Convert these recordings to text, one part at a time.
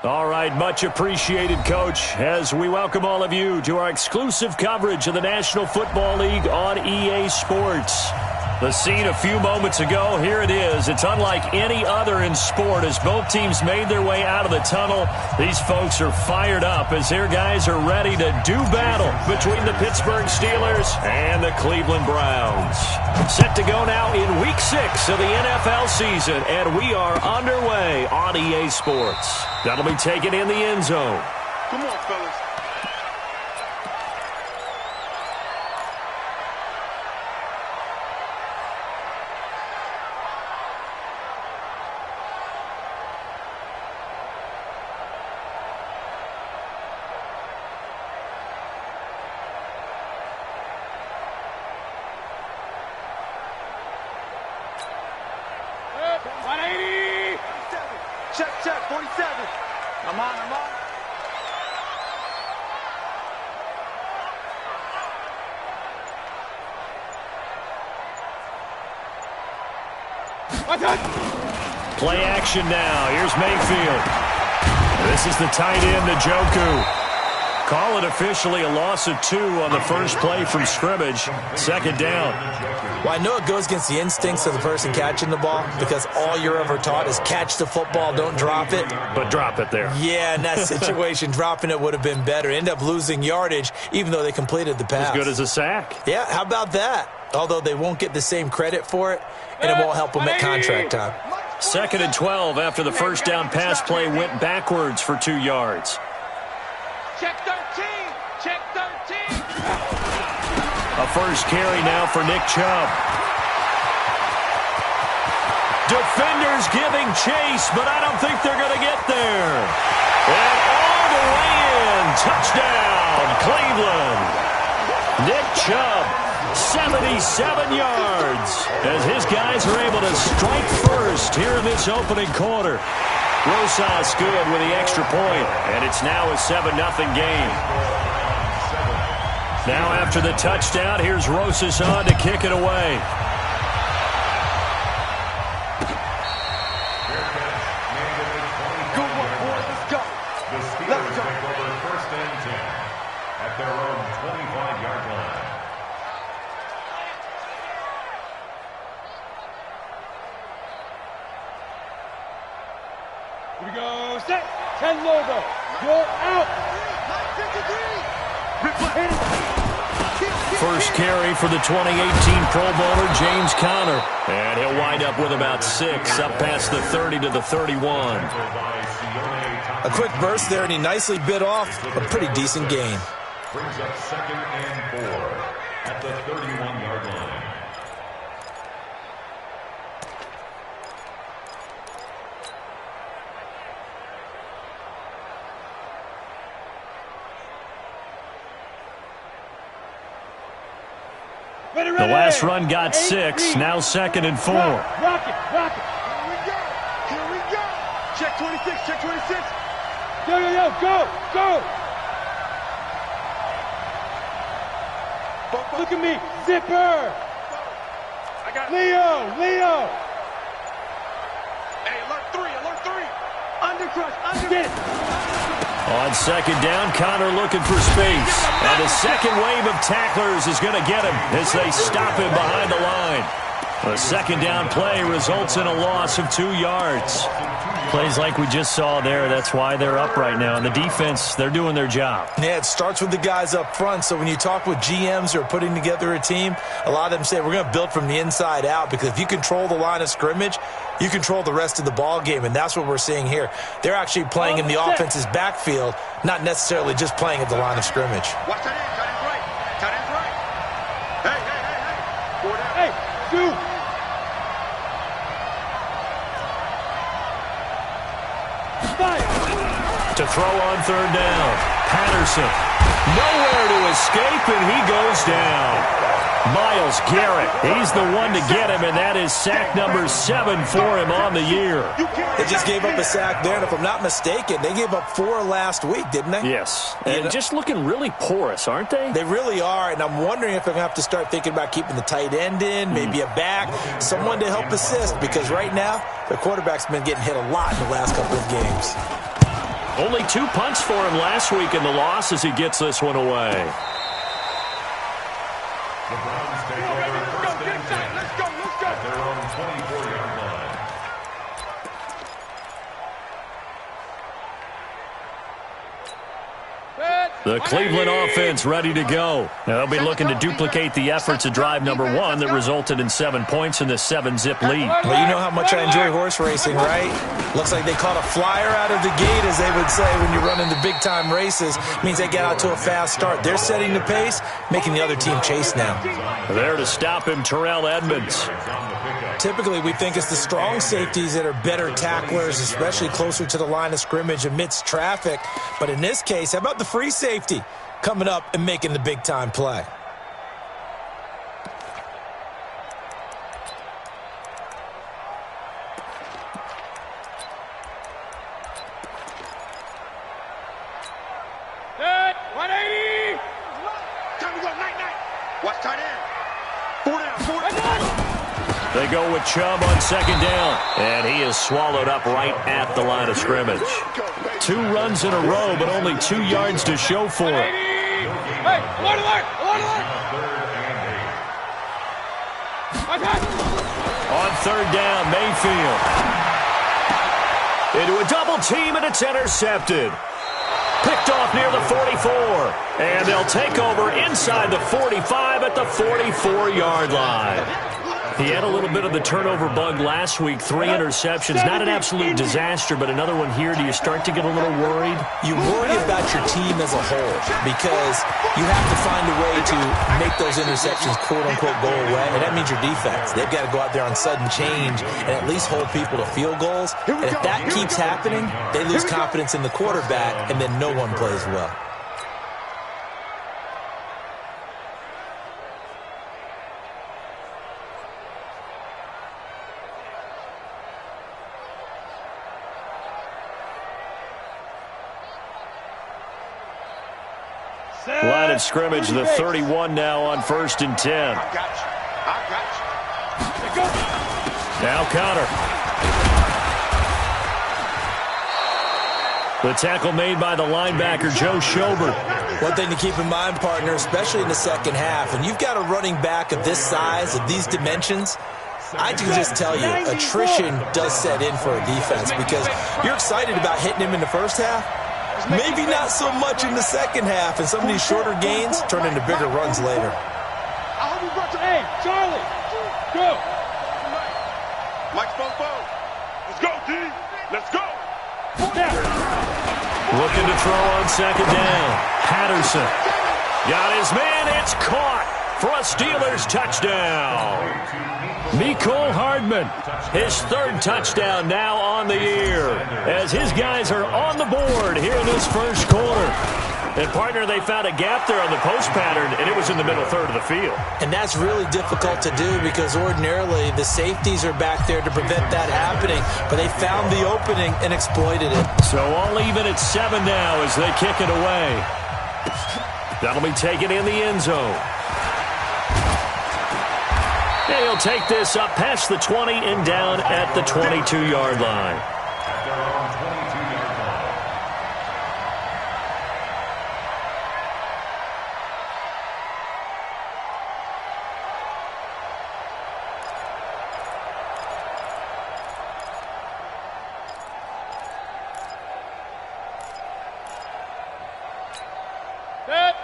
All right, much appreciated, Coach, as we welcome all of you to our exclusive coverage of the National Football League on EA Sports. The scene a few moments ago, here it is. It's unlike any other in sport as both teams made their way out of the tunnel. These folks are fired up as their guys are ready to do battle between the Pittsburgh Steelers and the Cleveland Browns. Set to go now in Week 6 of the NFL season, and we are underway on EA Sports. That'll be taken in the end zone. Come on, fellas. Check, 47. I'm on. Play action now. Here's Mayfield. This is the tight end, Njoku. Call it officially a loss of 2 on the first play from scrimmage. Second down. Well, I know it goes against the instincts of the person catching the ball because all you're ever taught is catch the football, don't drop it. But drop it there. Yeah, in that situation, dropping it would have been better. End up losing yardage, even though they completed the pass. As good as a sack. Yeah, how about that? Although they won't get the same credit for it, and it won't help them at contract time. 2nd and 12 after the first down pass play went backwards for 2 yards. Check 13. Check 13. A first carry now for Nick Chubb. Defenders giving chase, but I don't think they're going to get there. And all the way in. Touchdown, Cleveland. Nick Chubb, 77 yards, as his guys are able to strike first here in this opening quarter. Rosas good with the extra point, and it's now a 7-0 game. Now after the touchdown, here's Rosas on to kick it away. Good one, boys. Let's go. Let's go. First and 10 at their own 25-yard line. Here we go. Set. 10 logo. You're out. First carry for the 2018 Pro Bowler, James Conner. And he'll wind up with about 6, up past the 30 to the 31. A quick burst there, and he nicely bit off a pretty decent gain. Brings up 2nd and 4 at the 31-yard line. The last run got 6, now 2nd and 4. Rock it. Here we go. Check 26. Yo, go. Look at me. Zipper. I got Leo. Hey, alert 3. Undercrush. Get it. On second down, Conner looking for space. And the second wave of tacklers is going to get him as they stop him behind the line. A second down play results in a loss of 2 yards. Plays like we just saw there, that's why they're up right now. And the defense, they're doing their job. Yeah, it starts with the guys up front. So when you talk with GMs who are putting together a team, a lot of them say we're going to build from the inside out, because if you control the line of scrimmage, you control the rest of the ball game, and that's what we're seeing here. They're actually playing in the offense's backfield, not necessarily just playing at the line of scrimmage. Watch that end. Tight end's right. Hey. 4 down. Hey, dude. To throw on 3rd down. Patterson. Nowhere to escape, and he goes down. Myles Garrett, he's the one to get him, and that is sack number 7 for him on the year. They just gave up a sack there, and if I'm not mistaken, they gave up 4 last week, didn't they? Yes, and just looking really porous, aren't they? They really are, and I'm wondering if they're going to have to start thinking about keeping the tight end in, maybe a back, someone to help assist, because right now, their quarterback's been getting hit a lot in the last couple of games. Only 2 punts for him last week in the loss as he gets this one away. The Browns take over first and 10 at their own 24-yard line. The Cleveland offense ready to go. They'll be looking to duplicate the efforts of drive number 1 that resulted in 7 points in the 7-zip lead. Well, you know how much I enjoy horse racing, right? Looks like they caught a flyer out of the gate, as they would say when you're running the big-time races. Means they get out to a fast start. They're setting the pace, making the other team chase now. There to stop him, Terrell Edmonds. Typically, we think it's the strong safeties that are better tacklers, especially closer to the line of scrimmage amidst traffic. But in this case, how about the free safety coming up and making the big-time play? Good. 180. Time to go. Night. Watch tight end. 4 down. They go with Chubb on second down, and he is swallowed up right at the line of scrimmage. 2 runs in a row, but only 2 yards to show for it. Hey, alert. On third down, Mayfield. Into a double team, and it's intercepted. Picked off near the 44, and they'll take over inside the 45 at the 44-yard line. He had a little bit of the turnover bug last week, 3 interceptions. Not an absolute disaster, but another one here. Do you start to get a little worried? You worry about your team as a whole because you have to find a way to make those interceptions, quote-unquote, go away, and that means your defense. They've got to go out there on sudden change and at least hold people to field goals. And if that keeps happening, they lose confidence in the quarterback, and then no one plays well. Line of scrimmage, the 31 now on 1st and 10. I got you. Now Connor. The tackle made by the linebacker, Joe Schobert. One thing to keep in mind, partner, especially in the second half, when you've got a running back of this size, of these dimensions, I can just tell you, attrition does set in for a defense because you're excited about hitting him in the first half. Maybe not so much in the second half, and some of these shorter gains turn into bigger runs later. Hey, Charlie, go. Mike Fofo. Let's go, D. Let's go. Looking to throw on second down. Patterson. Got his man. It's caught for a Steelers touchdown. Mecole Hardman, his 3rd touchdown now on the year, as his guys are on the board here in this first quarter. And, partner, they found a gap there on the post pattern, and it was in the middle third of the field. And that's really difficult to do because ordinarily the safeties are back there to prevent that happening, but they found the opening and exploited it. So all even at 7 now as they kick it away. That'll be taken in the end zone. And he'll take this up past the 20 and down at the 22-yard line. At their own 22-yard line.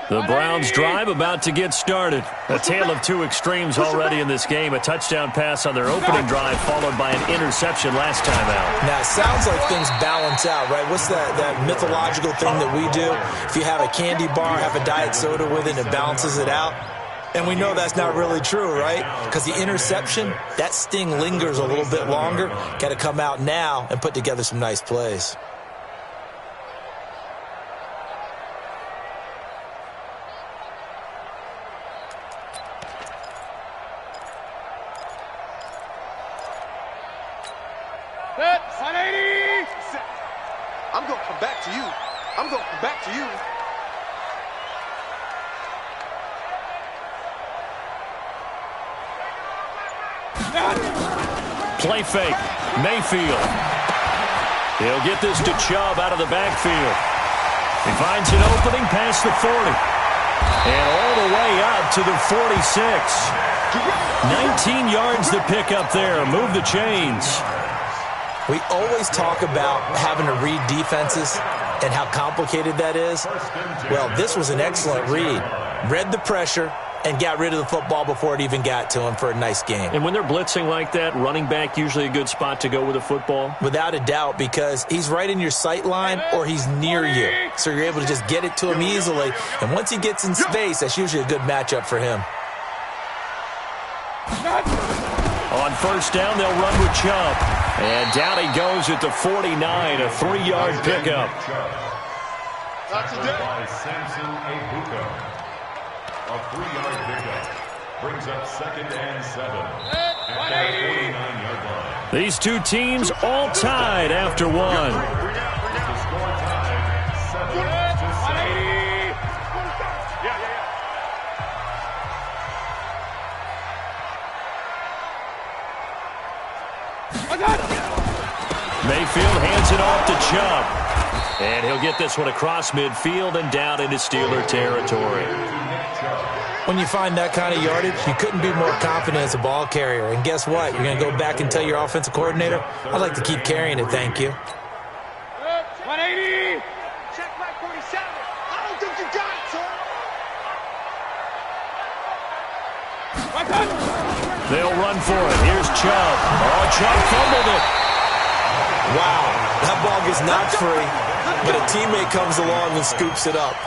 The Browns drive about to get started. A tale of 2 extremes already in this game. A touchdown pass on their opening drive followed by an interception last time out. Now, it sounds like things balance out, right? What's that mythological thing that we do? If you have a candy bar, have a diet soda with it, it balances it out. And we know that's not really true, right? Because the interception, that sting lingers a little bit longer. Got to come out now and put together some nice plays. I'm going to come back to you. I'm going to come back to you. Play fake. Mayfield. He'll get this to Chubb out of the backfield. He finds an opening past the 40. And all the way up to the 46. 19 yards to pick up there. Move the chains. We always talk about having to read defenses and how complicated that is. Well, this was an excellent read. Read the pressure and got rid of the football before it even got to him for a nice game. And when they're blitzing like that, running back usually a good spot to go with a football? Without a doubt, because he's right in your sight line or he's near you. So you're able to just get it to him easily. And once he gets in space, that's usually a good matchup for him. On first down, they'll run with Chubb. And down he goes at the 49, a 3-yard pickup. That's by Samson Abuka. A 3-yard pickup brings up 2nd and 7 at the 49-yard line. These two teams all tied after one. The score tied 7-7. Mayfield hands it off to Chubb. And he'll get this one across midfield and down into Steeler territory. When you find that kind of yardage, you couldn't be more confident as a ball carrier. And guess what? You're going to go back and tell your offensive coordinator, I'd like to keep carrying it, thank you. 180. Check back 47. I don't think you got it, son. They'll run for it. Here's Chubb. Oh, Chubb fumbled it. Wow, that ball gets knocked free, but a teammate comes along and scoops it up.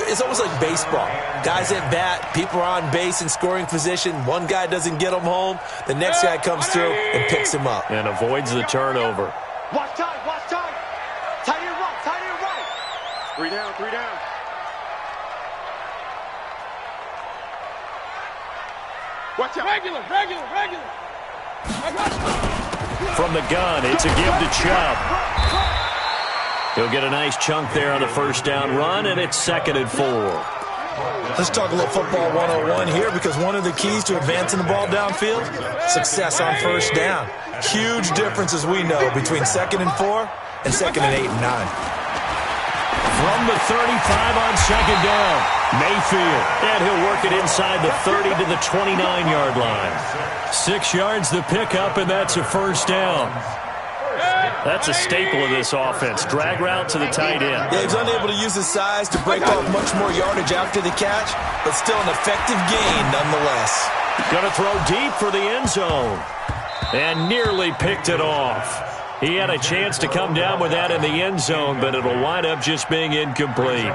It's almost like baseball. Guys at bat, people are on base in scoring position. One guy doesn't get him home. The next guy comes through and picks him up. And avoids the turnover. Watch time, watch time. Tight end right, tight end right. 3 down, 3 down. Watch out. Regular. From the gun, it's a give to Chubb. He'll get a nice chunk there on the first down run, and it's 2nd and 4. Let's talk a little football 101 here, because one of the keys to advancing the ball downfield, success on first down. Huge difference, as we know, between 2nd and 4 and 2nd and 8 and 9. From the 35 on 2nd down, Mayfield. And he'll work it inside the 30 to the 29-yard line. 6 yards to pick up, and that's a first down. That's a staple of this offense. Drag route to the tight end. Yeah, he's unable to use his size to break off much more yardage after the catch, but still an effective gain nonetheless. Going to throw deep for the end zone. And nearly picked it off. He had a chance to come down with that in the end zone, but it'll wind up just being incomplete.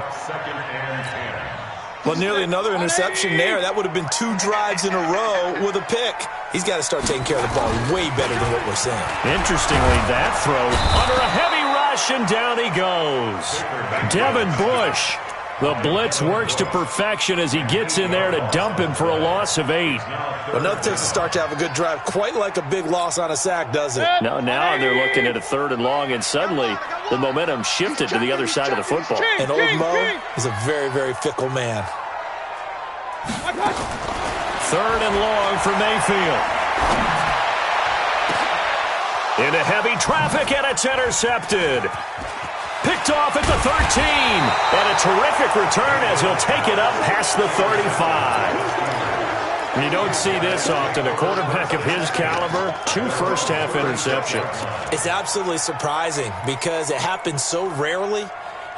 Well, nearly another interception there. That would have been 2 drives in a row with a pick. He's got to start taking care of the ball way better than what we're seeing. Interestingly, that throw under a heavy rush, and down he goes. Devin Bush. The blitz works to perfection as he gets in there to dump him for a loss of 8. Well, nothing takes a start to have a good drive quite like a big loss on a sack, does it? Now they're looking at a 3rd and long, and suddenly the momentum shifted to the other side of the football. And old Mo is a very, very fickle man. 3rd and long for Mayfield. Into heavy traffic, and it's intercepted. Picked off at the 13. And a terrific return as he'll take it up past the 35. You don't see this often. A quarterback of his caliber, 2 first-half interceptions. It's absolutely surprising because it happens so rarely.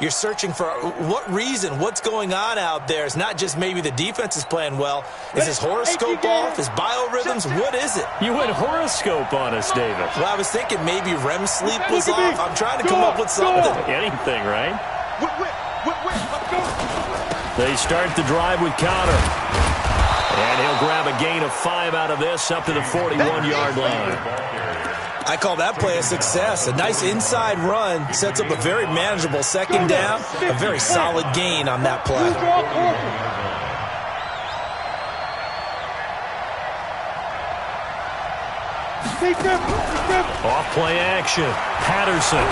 You're searching for what reason, what's going on out there. It's not just maybe the defense is playing well. Is his horoscope off? His biorhythms? What is it? You went horoscope on us, David. Well, I was thinking maybe REM sleep was off. I'm trying to come up with something. Anything, right? They start the drive with Connor. And he'll grab a gain of 5 out of this up to the 41-yard line. I call that play a success. A nice inside run sets up a very manageable 2nd down. A very solid gain on that play. Off play action. Patterson.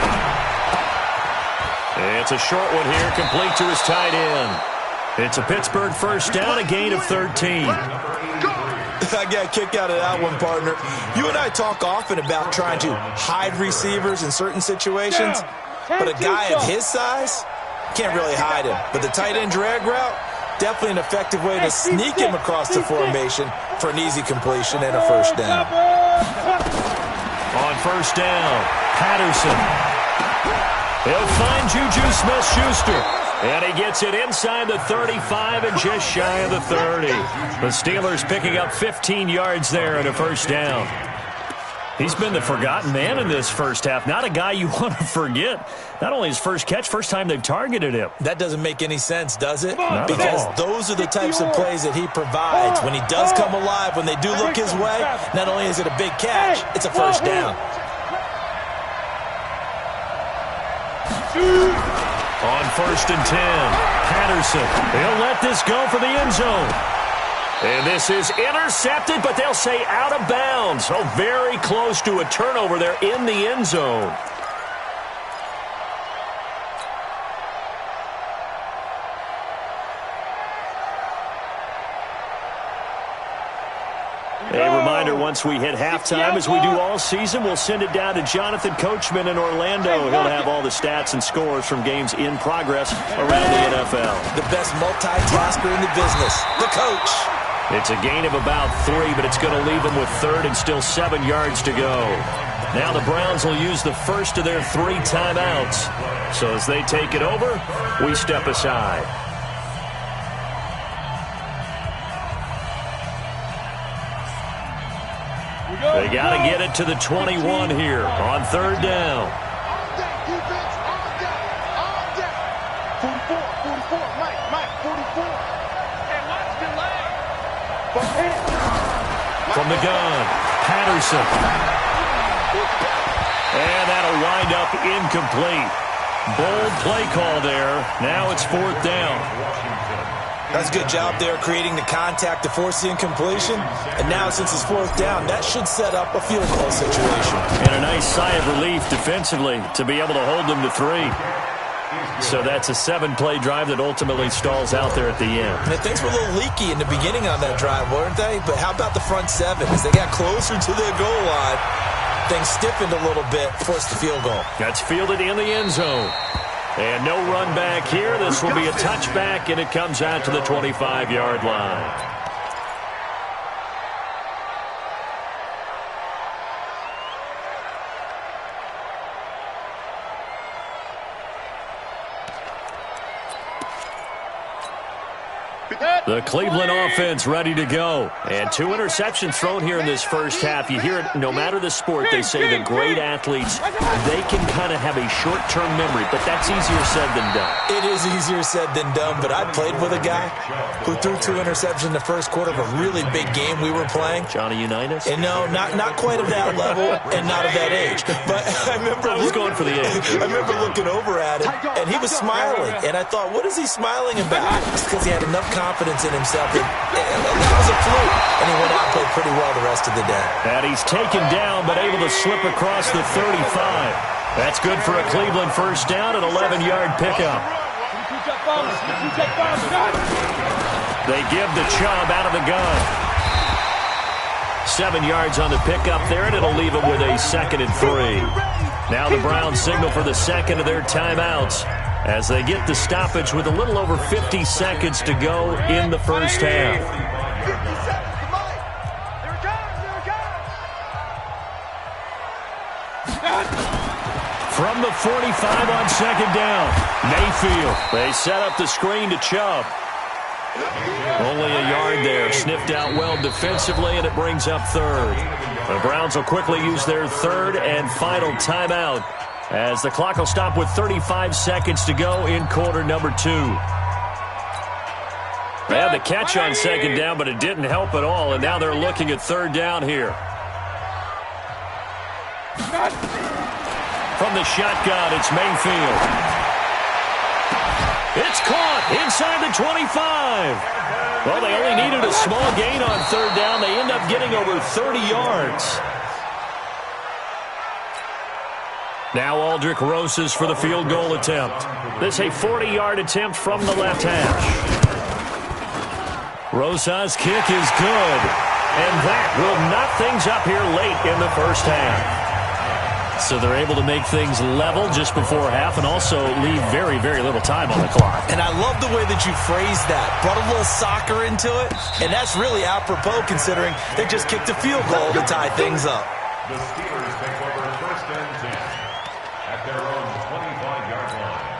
It's a short one here, complete to his tight end. It's a Pittsburgh first down, a gain of 13. I got a kick out of that one, partner. You and I talk often about trying to hide receivers in certain situations, but a guy of his size can't really hide him. But the tight end drag route, definitely an effective way to sneak him across the formation for an easy completion and a first down. On first down, Patterson. He'll find Juju Smith-Schuster. And he gets it inside the 35 and just shy of the 30. The Steelers picking up 15 yards there and a first down. He's been the forgotten man in this first half. Not a guy you want to forget. Not only his first catch, first time they've targeted him. That doesn't make any sense, does it? Not because those are the types of plays that he provides. When he does come alive, when they do look his way, not only is it a big catch, it's a first down. On first and 10, Patterson. He'll let this go for the end zone. And this is intercepted, but they'll say out of bounds. Oh, very close to a turnover there in the end zone. A reminder, once we hit halftime, as we do all season, we'll send it down to Jonathan Coachman in Orlando. He'll have all the stats and scores from games in progress around the NFL. The best multitasker in the business, the coach. It's a gain of about 3, but it's going to leave them with third and still 7 yards to go. Now the Browns will use the first of their 3 timeouts. So as they take it over, we step aside. They got to get it to the 21 here on third down. All day, defense, all day, all day. 44, Mike, 44. And watch delay. From the gun, Patterson. And that'll wind up incomplete. Bold play call there. Now it's fourth down. That's a good job there creating the contact to force the incompletion. And now since it's fourth down, that should set up a field goal situation. And a nice sigh of relief defensively to be able to hold them to 3. So that's a 7-play drive that ultimately stalls out there at the end. And things were a little leaky in the beginning on that drive, weren't they? But how about the front 7? As they got closer to their goal line, things stiffened a little bit, forced the field goal. That's fielded in the end zone. And no run back here. This will be a touchback, and it comes out to the 25-yard line. The Cleveland offense ready to go. And 2 interceptions thrown here in this first half. You hear it, no matter the sport, they say the great athletes, they can kind of have a short-term memory, but that's easier said than done. It is easier said than done, but I played with a guy who threw 2 interceptions in the first quarter of a really big game we were playing. Johnny Unitas? And no, not quite of that level and not of that age. But I was going for the age. I remember looking over at him, and he was smiling. And I thought, what is he smiling about? It's because he had enough confidence in himself. And that was a fluke. And he went out and played pretty well the rest of the day. And he's taken down, but able to slip across the 35. That's good for a Cleveland first down, an 11-yard pickup. They give the Chubb out of the gun. 7 yards on the pickup there, and it'll leave them with a 2nd and 3. Now the Browns signal for the second of their timeouts as they get the stoppage with a little over 50 seconds to go in the first half. From the 45 on second down, Mayfield. They set up the screen to Chubb. Only a yard there, sniffed out well defensively, and it brings up third. The Browns will quickly use their third and final timeout as the clock will stop with 35 seconds to go in quarter number 2. They had the catch on second down, but it didn't help at all, and now they're looking at third down here. From the shotgun, it's Mayfield. It's caught inside the 25. Well, they only needed a small gain on third down. They end up getting over 30 yards. Now Aldrick Rosas for the field goal attempt. This a 40-yard attempt from the left hash. Rosas' kick is good. And that will knock things up here late in the first half. So they're able to make things level just before half and also leave very, very little time on the clock. And I love the way that you phrased that. Brought a little soccer into it, and that's really apropos considering they just kicked a field goal to tie things up. The Steelers take over first and 10 at their own 25-yard line.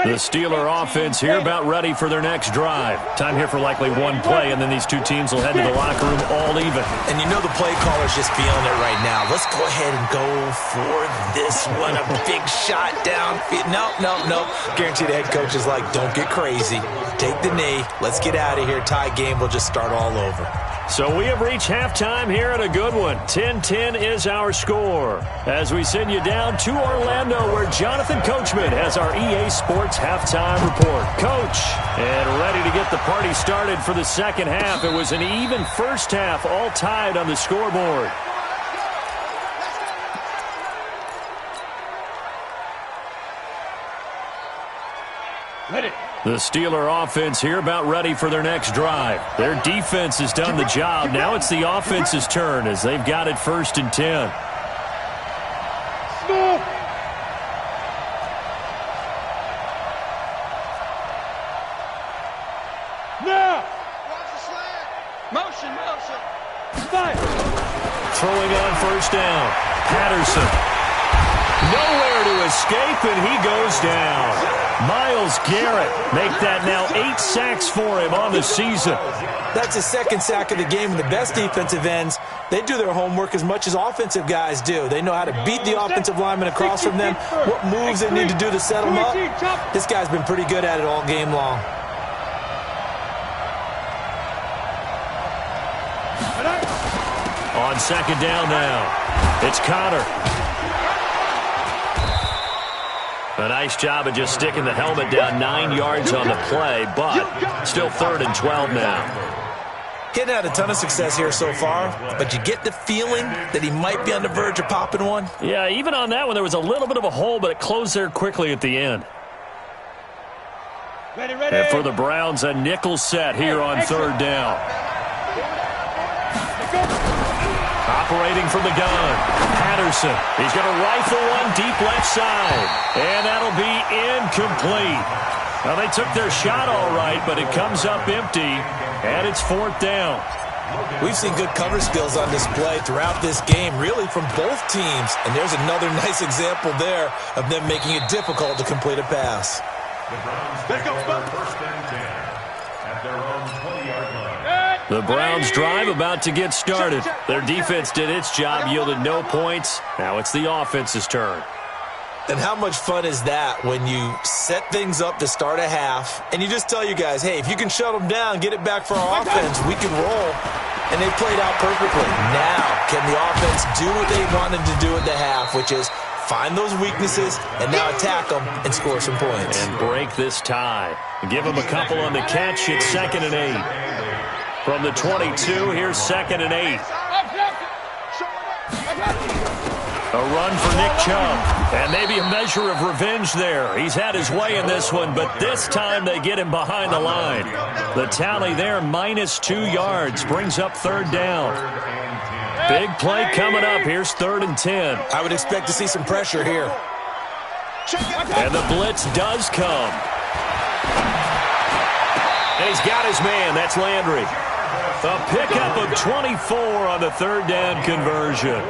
The Steeler offense here about ready for their next drive. Time here for likely one play, and then these two teams will head to the locker room all even. And you know the play caller's just feeling it right now. Let's go ahead and go for this one. A big shot downfield. No. Guarantee the head coach is like, don't get crazy. Take the knee. Let's get out of here. Tie game. We'll just start all over. So we have reached halftime here at a good one. 10-10 is our score. As we send you down to Orlando, where Jonathan Coachman has our EA Sports halftime report. Coach, and ready to get the party started for the second half. It was an even first half, all tied on the scoreboard. The Steeler offense here about ready for their next drive. Their defense has done the job. Now it's the offense's turn as they've got it first and 10. Motion. Throwing on first down. Patterson. Nowhere to escape, and he goes down. Myles Garrett make that now 8 sacks for him on the season. That's his second sack of the game, and the best defensive ends, they do their homework as much as offensive guys do. They know how to beat the offensive lineman across from them, what moves they need to do to set them up. This guy's been pretty good at it all game long. On second down now, it's Connor. A nice job of just sticking the helmet down 9 yards on the play, but still 3rd and 12 now. Getting had a ton of success here so far, but you get the feeling that he might be on the verge of popping one. Yeah, even on that one, there was a little bit of a hole, but it closed there quickly at the end. Ready. And for the Browns, a nickel set here on 3rd down. Operating from the gun, Patterson. He's going to rifle one deep left side, and that'll be incomplete. Now, they took their shot all right, but it comes up empty, and it's 4th down. We've seen good cover skills on display throughout this game, really from both teams, and there's another nice example there of them making it difficult to complete a pass. The Browns take over first and 10 at their own 20-yard line. The Browns drive about to get started. Their defense did its job, yielded no points. Now it's the offense's turn. And how much fun is that when you set things up to start a half and you just tell your guys, hey, if you can shut them down, get it back for our offense, we can roll. And they played out perfectly. Now, can the offense do what they wanted to do at the half, which is find those weaknesses and now attack them and score some points. And break this tie. Give them a couple on the catch. It's 2nd and 8. From the 22, here's 2nd and 8. A run for Nick Chubb. And maybe a measure of revenge there. He's had his way in this one, but this time they get him behind the line. The tally there, -2 yards, brings up 3rd down. Big play coming up. Here's 3rd and 10. I would expect to see some pressure here. And the blitz does come. And he's got his man. That's Landry. A pickup of 24 on the 3rd down conversion.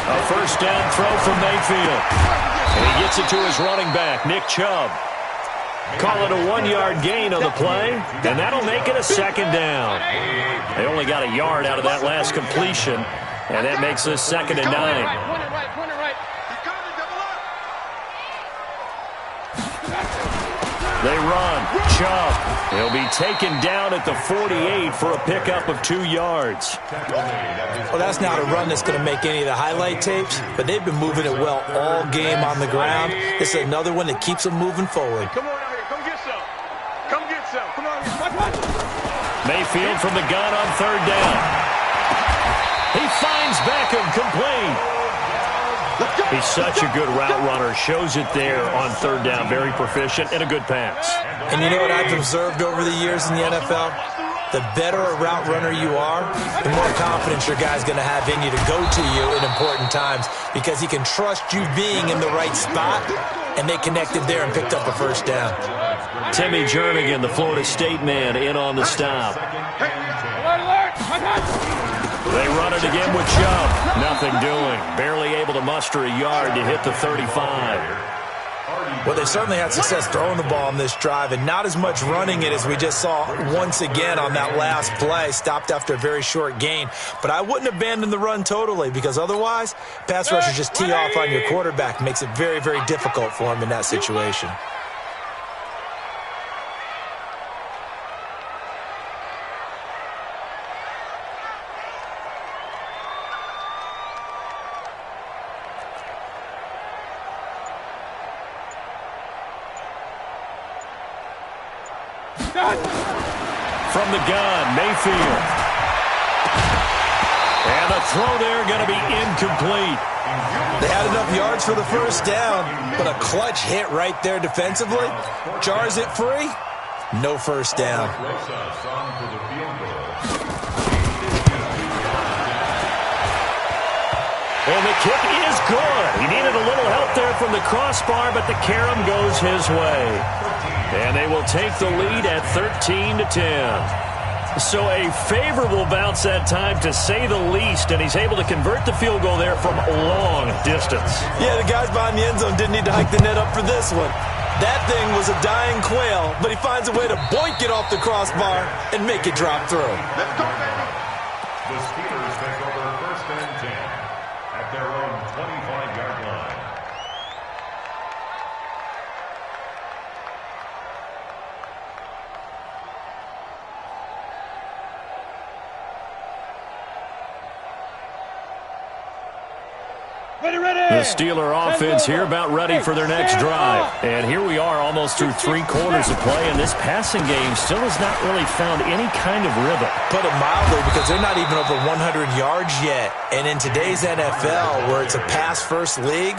A first down throw from Mayfield. And he gets it to his running back, Nick Chubb. Call it a 1-yard gain on the play, and that'll make it a 2nd down. They only got a yard out of that last completion, and that makes this 2nd and 9. They run. Chubb He'll be taken down at the 48 for a pickup of 2 yards. Well, that's not a run that's going to make any of the highlight tapes, but they've been moving it well all game on the ground. This is another one that keeps them moving forward. Come on out here. Come get some. Come get some. Come on here. Mayfield from the gun on 3rd down. He finds Beckham complete. He's such a good route runner. Shows it there on 3rd down. Very proficient and a good pass. And you know what I've observed over the years in the NFL? The better a route runner you are, the more confidence your guy's going to have in you to go to you in important times because he can trust you being in the right spot, and they connected there and picked up a 1st down. Timmy Jernigan, the Florida State man, in on the stop. They run it again with Chubb. Nothing doing. Barely able to muster a yard to hit the 35. Well, they certainly had success throwing the ball on this drive and not as much running it as we just saw once again on that last play. Stopped after a very short gain. But I wouldn't abandon the run totally because otherwise, pass rushers just tee off on your quarterback. Makes it very, very difficult for him in that situation. From the gun, Mayfield. And the throw there going to be incomplete. They had enough yards for the 1st down, but a clutch hit right there defensively. Jars it free. No 1st down. And the kick is good. He needed a little help there from the crossbar, but the carom goes his way. And they will take the lead at 13-10. So a favorable bounce that time, to say the least, and he's able to convert the field goal there from long distance. Yeah, the guys behind the end zone didn't need to hike the net up for this one. That thing was a dying quail, but he finds a way to boink it off the crossbar and make it drop through. Let's go, baby. The Steelers take over 1st and 10 at their own 25-yard line. The Steeler offense here about ready for their next drive. And here we are almost through 3 quarters of play, and this passing game still has not really found any kind of rhythm. Put it mildly, because they're not even over 100 yards yet. And in today's NFL, where it's a pass-first league,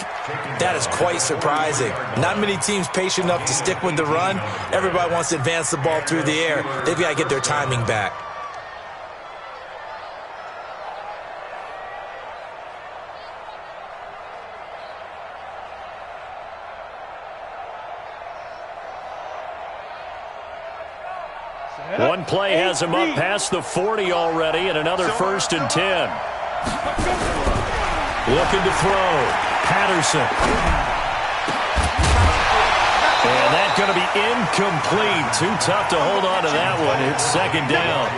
that is quite surprising. Not many teams patient enough to stick with the run. Everybody wants to advance the ball through the air. They've got to get their timing back. One play has him up past the 40 already, and another 1st and 10. Looking to throw. Patterson. And that's going to be incomplete. Too tough to hold on to that one. It's 2nd down.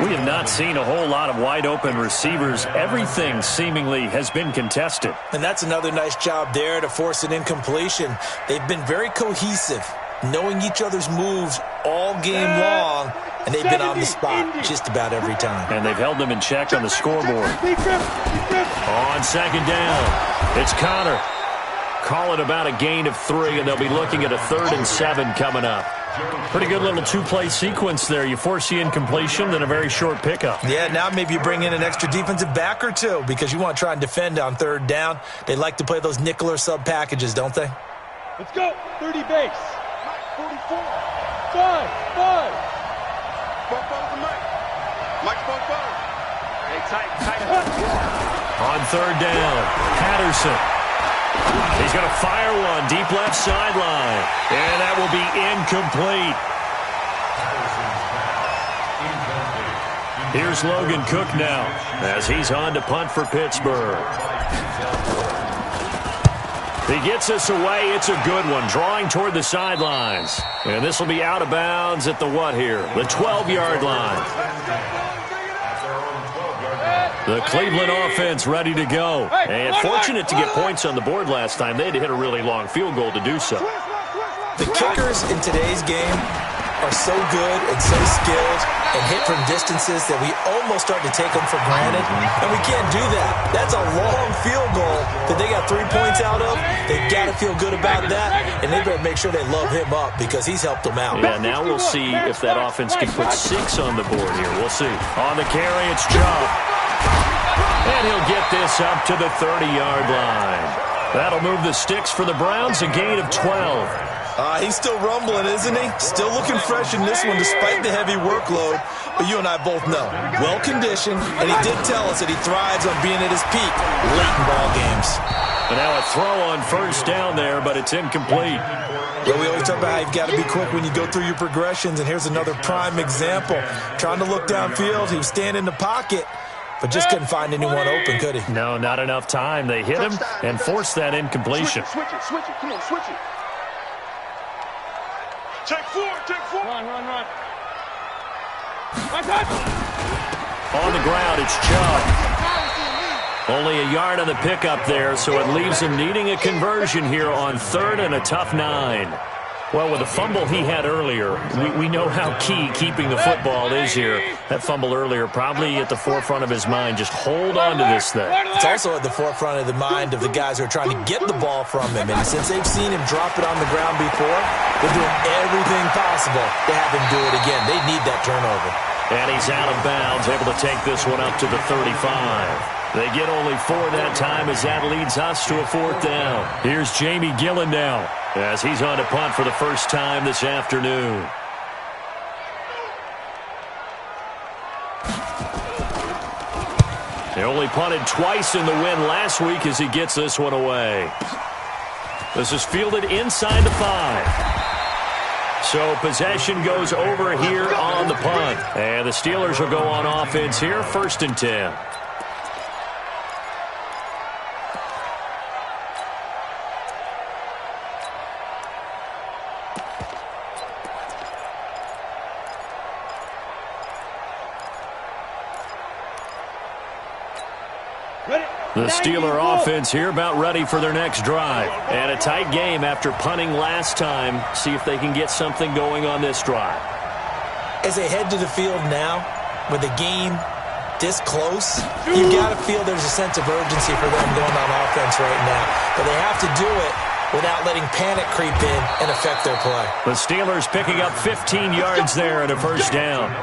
We have not seen a whole lot of wide-open receivers. Everything seemingly has been contested. And that's another nice job there to force an incompletion. They've been very cohesive, knowing each other's moves all game long, and they've been on the spot just about every time. And they've held them in check on the scoreboard. On 2nd down, it's Connor. Call it about a gain of 3, and they'll be looking at a 3rd and 7 coming up. Pretty good little 2-play sequence there. You force the incompletion, then a very short pickup. Yeah, now maybe you bring in an extra defensive back or 2 because you want to try and defend on 3rd down. They like to play those nickel or sub packages, don't they? Let's go. 30 base. 44. 5. Mike, hey, tight. On 3rd down, Patterson. He's going to fire one deep left sideline. And that will be incomplete. Here's Logan Cook now as he's on to punt for Pittsburgh. He gets us away. It's a good one. Drawing toward the sidelines. And this will be out of bounds at the what here? The 12-yard line. The Cleveland offense ready to go. And fortunate to get points on the board last time. They had to hit a really long field goal to do so. The kickers in today's game are so good and so skilled and hit from distances that we almost start to take them for granted, and we can't do that. That's a long field goal that they got 3 points out of. They've got to feel good about that, and they better make sure they love him up because he's helped them out. Yeah, now we'll see if that offense can put 6 on the board here. We'll see. On the carry, it's Chubb. And he'll get this up to the 30-yard line. That'll move the sticks for the Browns, a gain of 12. He's still rumbling, isn't he? Still looking fresh in this one despite the heavy workload. But you and I both know, well-conditioned, and he did tell us that he thrives on being at his peak late in ball games. And now a throw on first down there, but it's incomplete. Well, we always talk about how you've got to be quick when you go through your progressions, and here's another prime example. Trying to look downfield, he was standing in the pocket, but just couldn't find anyone open, could he? No, not enough time. They hit him and forced that incompletion. Switch it. Come on, switch it. Take four. Run. On the ground, it's Chubb. Only a yard on the pickup there, so it leaves him needing a conversion here on 3rd and a tough 9. Well, with the fumble he had earlier, we know how key keeping the football is here. That fumble earlier probably at the forefront of his mind. Just hold on to this thing. It's also at the forefront of the mind of the guys who are trying to get the ball from him. And since they've seen him drop it on the ground before, they're doing everything possible to have him do it again. They need that turnover. And he's out of bounds, able to take this one up to the 35. They get only 4 that time as that leads us to a 4th down. Here's Jamie Gillen now as he's on to punt for the first time this afternoon. They only punted twice in the win last week as he gets this one away. This is fielded inside the 5. So possession goes over here on the punt. And the Steelers will go on offense here, 1st and 10. The Steeler offense here about ready for their next drive. And a tight game after punting last time. See if they can get something going on this drive. As they head to the field now, with the game this close, you've got to feel there's a sense of urgency for them going on offense right now. But they have to do it without letting panic creep in and affect their play. The Steelers picking up 15 yards there and a 1st down.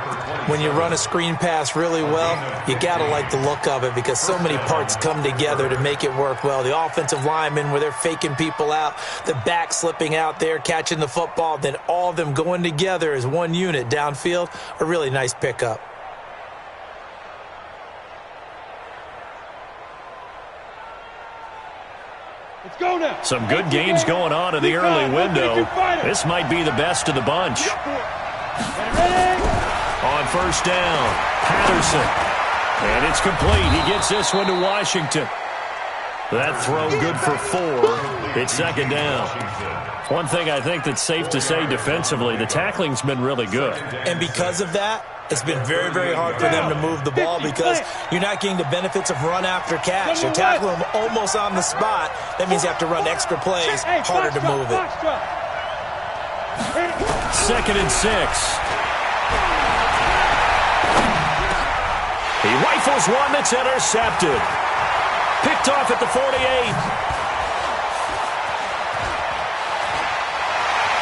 When you run a screen pass really well, you got to like the look of it because so many parts come together to make it work well. The offensive linemen where they're faking people out, the back slipping out there, catching the football, then all of them going together as one unit downfield, a really nice pickup. Let's go now. Some good games going on in the early window. This might be the best of the bunch. On 1st down, Patterson. And it's complete. He gets this one to Washington. That throw good for 4. It's 2nd down. One thing I think that's safe to say defensively, the tackling's been really good. And because of that, it's been very, very hard for them to move the ball because you're not getting the benefits of run after catch. You're tackling them almost on the spot. That means you have to run extra plays, harder to move it. 2nd and 6. He rifles one that's intercepted. Picked off at the 48.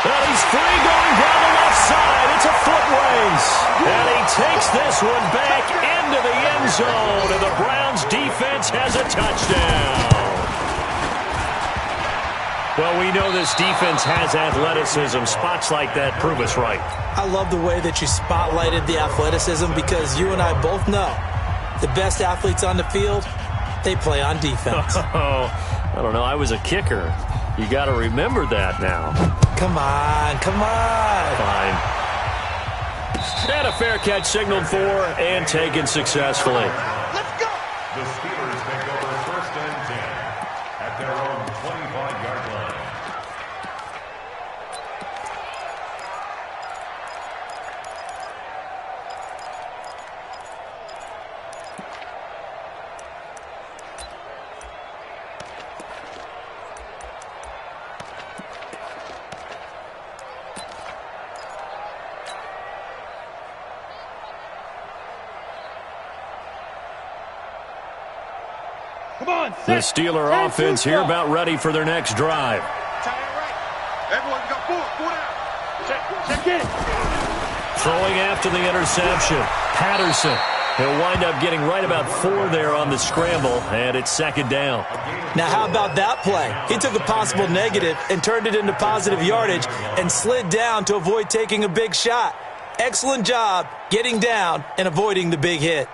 Well, he's free going down the left side. It's a foot race. And he takes this one back into the end zone. And the Browns defense has a touchdown. Well, we know this defense has athleticism. Spots like that prove us right. I love the way that you spotlighted the athleticism because you and I both know the best athletes on the field, they play on defense. Oh, I don't know. I was a kicker. You got to remember that now. Come on. Fine. And a fair catch signaled for and taken successfully. Let's go. The Steelers take over 1st and 10 at their own 25-yard line. The Steeler offense here about ready for their next drive. Everyone go forward out. Check it. Throwing after the interception. Patterson. He'll wind up getting right about 4 there on the scramble, and it's second down. Now, how about that play? He took a possible negative and turned it into positive yardage and slid down to avoid taking a big shot. Excellent job getting down and avoiding the big hit.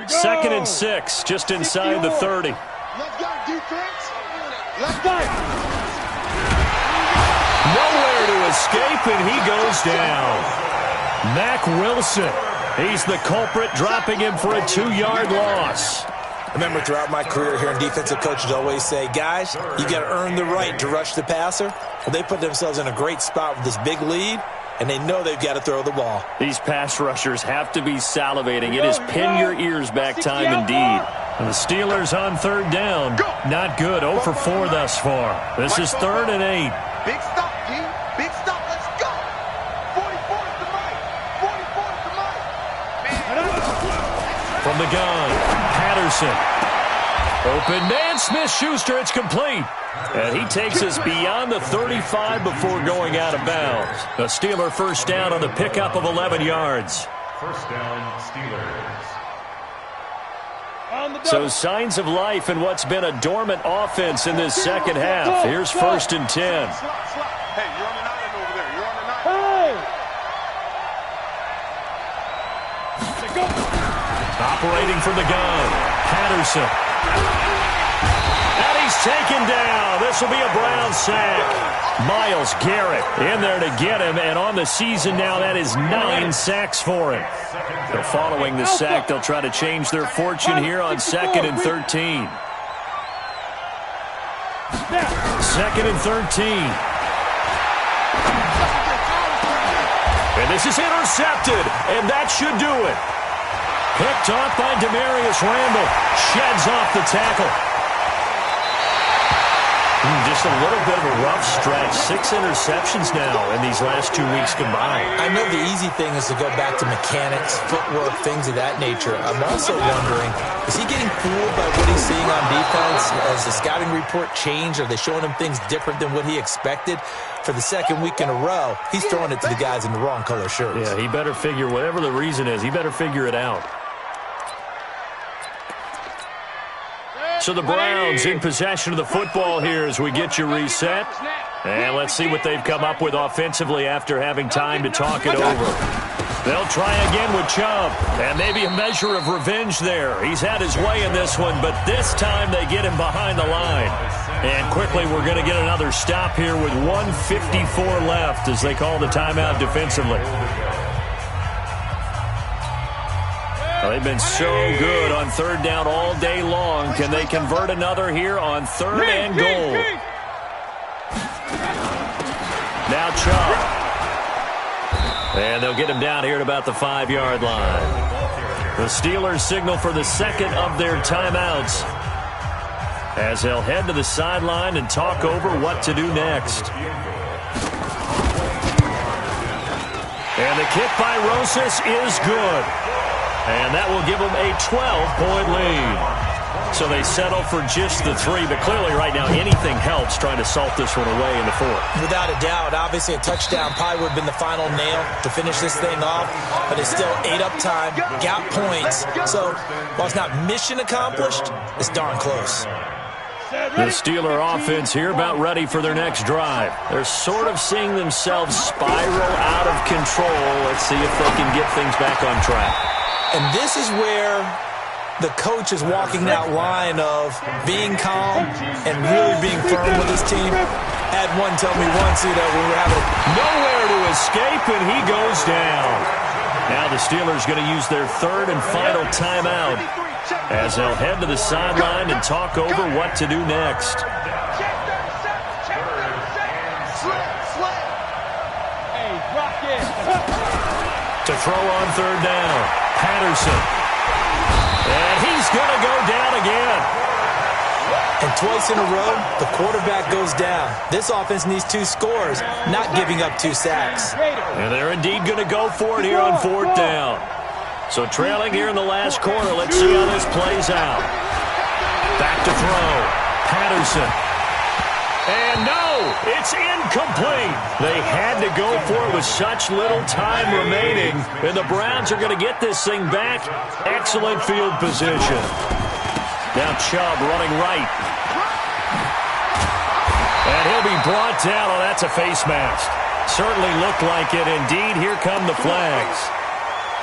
Second and 6, just inside the 30. Let's go, defense. Let's go. Nowhere to escape, and he goes down. Mack Wilson. He's the culprit, dropping him for a 2-yard loss. I remember throughout my career here, defensive coaches always say, guys, you got to earn the right to rush the passer. Well, they put themselves in a great spot with this big lead, and they know they've got to throw the ball. These pass rushers have to be salivating. It is pin your ears back time indeed. And the Steelers on third down. Not good. 0 for 4 thus far. This is 3rd and 8. Big stop, D. Big stop. Let's go. 44 is the mic. 44 is the mic. From the gun, Patterson. Open man, Smith-Schuster. It's complete. And he takes us beyond the 35 before going out of bounds. The Steeler first down on the pickup of 11 yards. First down, Steelers. So signs of life in what's been a dormant offense in this second half. Here's 1st and 10. Hey, you're on the island over there. You're on the island. Operating from the gun, Patterson. And he's taken down. This will be a Brown sack. Myles Garrett in there to get him, and on the season now, that is 9 sacks for him. So following the sack, they'll try to change their fortune here on 2nd and 13. 2nd and 13. And this is intercepted, and that should do it. Picked off by Demarius Randall. Sheds off the tackle. Just a little bit of a rough stretch. 6 interceptions now in these last 2 weeks combined. I know the easy thing is to go back to mechanics, footwork, things of that nature. I'm also wondering, is he getting fooled by what he's seeing on defense? Has the scouting report changed? Are they showing him things different than what he expected? For the 2nd week in a row, he's throwing it to the guys in the wrong color shirts. Yeah, he better figure, whatever the reason is, he better figure it out. So the Browns in possession of the football here as we get you reset. And let's see what they've come up with offensively after having time to talk it over. They'll try again with Chubb. And maybe a measure of revenge there. He's had his way in this one, but this time they get him behind the line. And quickly we're going to get another stop here with 1:54 left as they call the timeout defensively. They've been so good on 3rd down all day long. Can they convert another here on 3rd and goal? Now Chubb. And they'll get him down here at about the 5-yard line. The Steelers signal for the 2nd of their timeouts as they'll head to the sideline and talk over what to do next. And the kick by Rosas is good. And that will give them a 12-point lead. So they settle for just the 3, but clearly right now anything helps trying to salt this one away in the 4th. Without a doubt, obviously a touchdown probably would have been the final nail to finish this thing off, but it's still 8 up time, got points. So while it's not mission accomplished, it's darn close. The Steeler offense here about ready for their next drive. They're sort of seeing themselves spiral out of control. Let's see if they can get things back on track. And this is where the coach is walking that line of being calm and really being firm with his team. Had one tell me once, we were having nowhere to escape, and he goes down. Now the Steelers going to use their 3rd and final timeout as they'll head to the sideline and talk over what to do next. To throw on third down, Patterson. And he's going to go down again. And twice in a row, the quarterback goes down. This offense needs 2 scores, not giving up 2 sacks. And they're indeed going to go for it here on fourth down. So trailing here in the last quarter, let's see how this plays out. Back to throw, Patterson. And no, it's incomplete. They had to go for it with such little time remaining. And the Browns are going to get this thing back. Excellent field position. Now Chubb running right. And he'll be brought down. Oh, that's a face mask. Certainly looked like it. Indeed, here come the flags.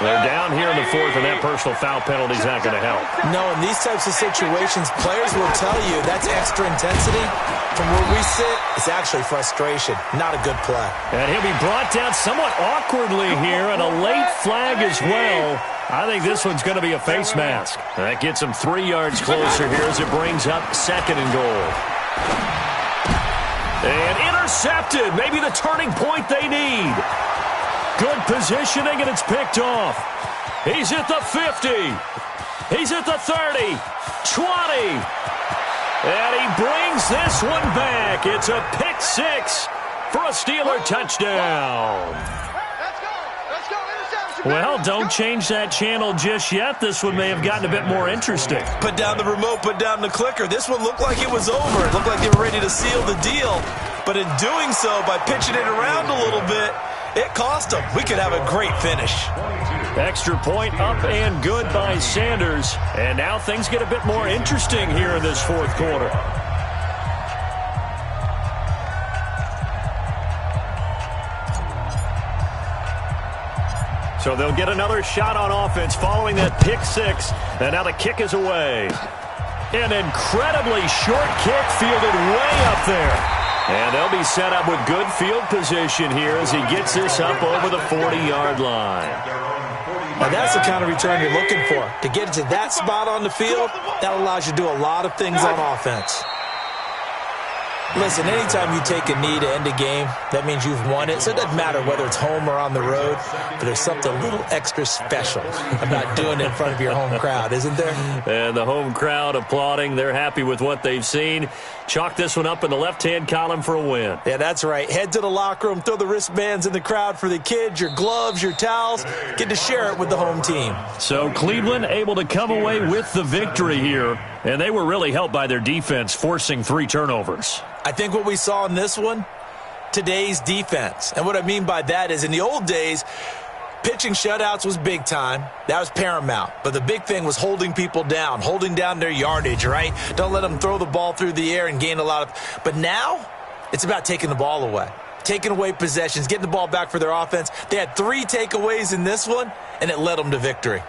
They're down here in the fourth, and that personal foul penalty is not going to help. No, in these types of situations, players will tell you that's extra intensity. From where we sit, it's actually frustration. Not a good play. And he'll be brought down somewhat awkwardly here, and a late flag as well. I think this one's going to be a face mask. That gets him 3 yards closer here as it brings up second and goal. And intercepted. Maybe the turning point they need. Good positioning, and it's picked off. He's at the 50. He's at the 30. 20. And he brings this one back. It's a pick 6 for a Steeler touchdown. Well, don't change that channel just yet. This one may have gotten a bit more interesting. Put down the remote, put down the clicker. This one looked like it was over. It looked like they were ready to seal the deal. But in doing so, by pitching it around a little bit, it cost them. We could have a great finish. Extra point up and good by Sanders. And now things get a bit more interesting here in this fourth quarter. So they'll get another shot on offense following that pick 6. And now the kick is away. An incredibly short kick fielded way up there. And they'll be set up with good field position here as he gets this up over the 40-yard line. Now that's the kind of return you're looking for. To get to that spot on the field, that allows you to do a lot of things on offense. Listen, anytime you take a knee to end a game, that means you've won it. So it doesn't matter whether it's home or on the road, but there's something a little extra special about doing it in front of your home crowd, isn't there? And the home crowd applauding. They're happy with what they've seen. Chalk this one up in the left-hand column for a win. Yeah, that's right. Head to the locker room, throw the wristbands in the crowd for the kids, your gloves, your towels. Get to share it with the home team. So Cleveland able to come away with the victory here, and they were really helped by their defense, forcing 3 turnovers. I think what we saw in this one, today's defense. And what I mean by that is in the old days, pitching shutouts was big time. That was paramount. But the big thing was holding people down, holding down their yardage, right? Don't let them throw the ball through the air and gain a lot of... But now, it's about taking the ball away. Taking away possessions, getting the ball back for their offense. They had 3 takeaways in this one, and it led them to victory.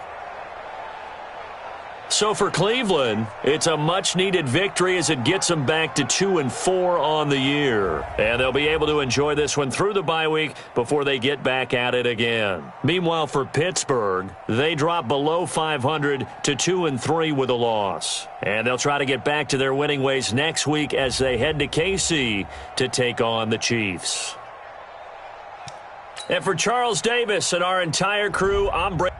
So for Cleveland, it's a much-needed victory as it gets them back to 2-4 on the year. And they'll be able to enjoy this one through the bye week before they get back at it again. Meanwhile, for Pittsburgh, they drop below 500 to 2-3 with a loss. And they'll try to get back to their winning ways next week as they head to KC to take on the Chiefs. And for Charles Davis and our entire crew, I'm Brady.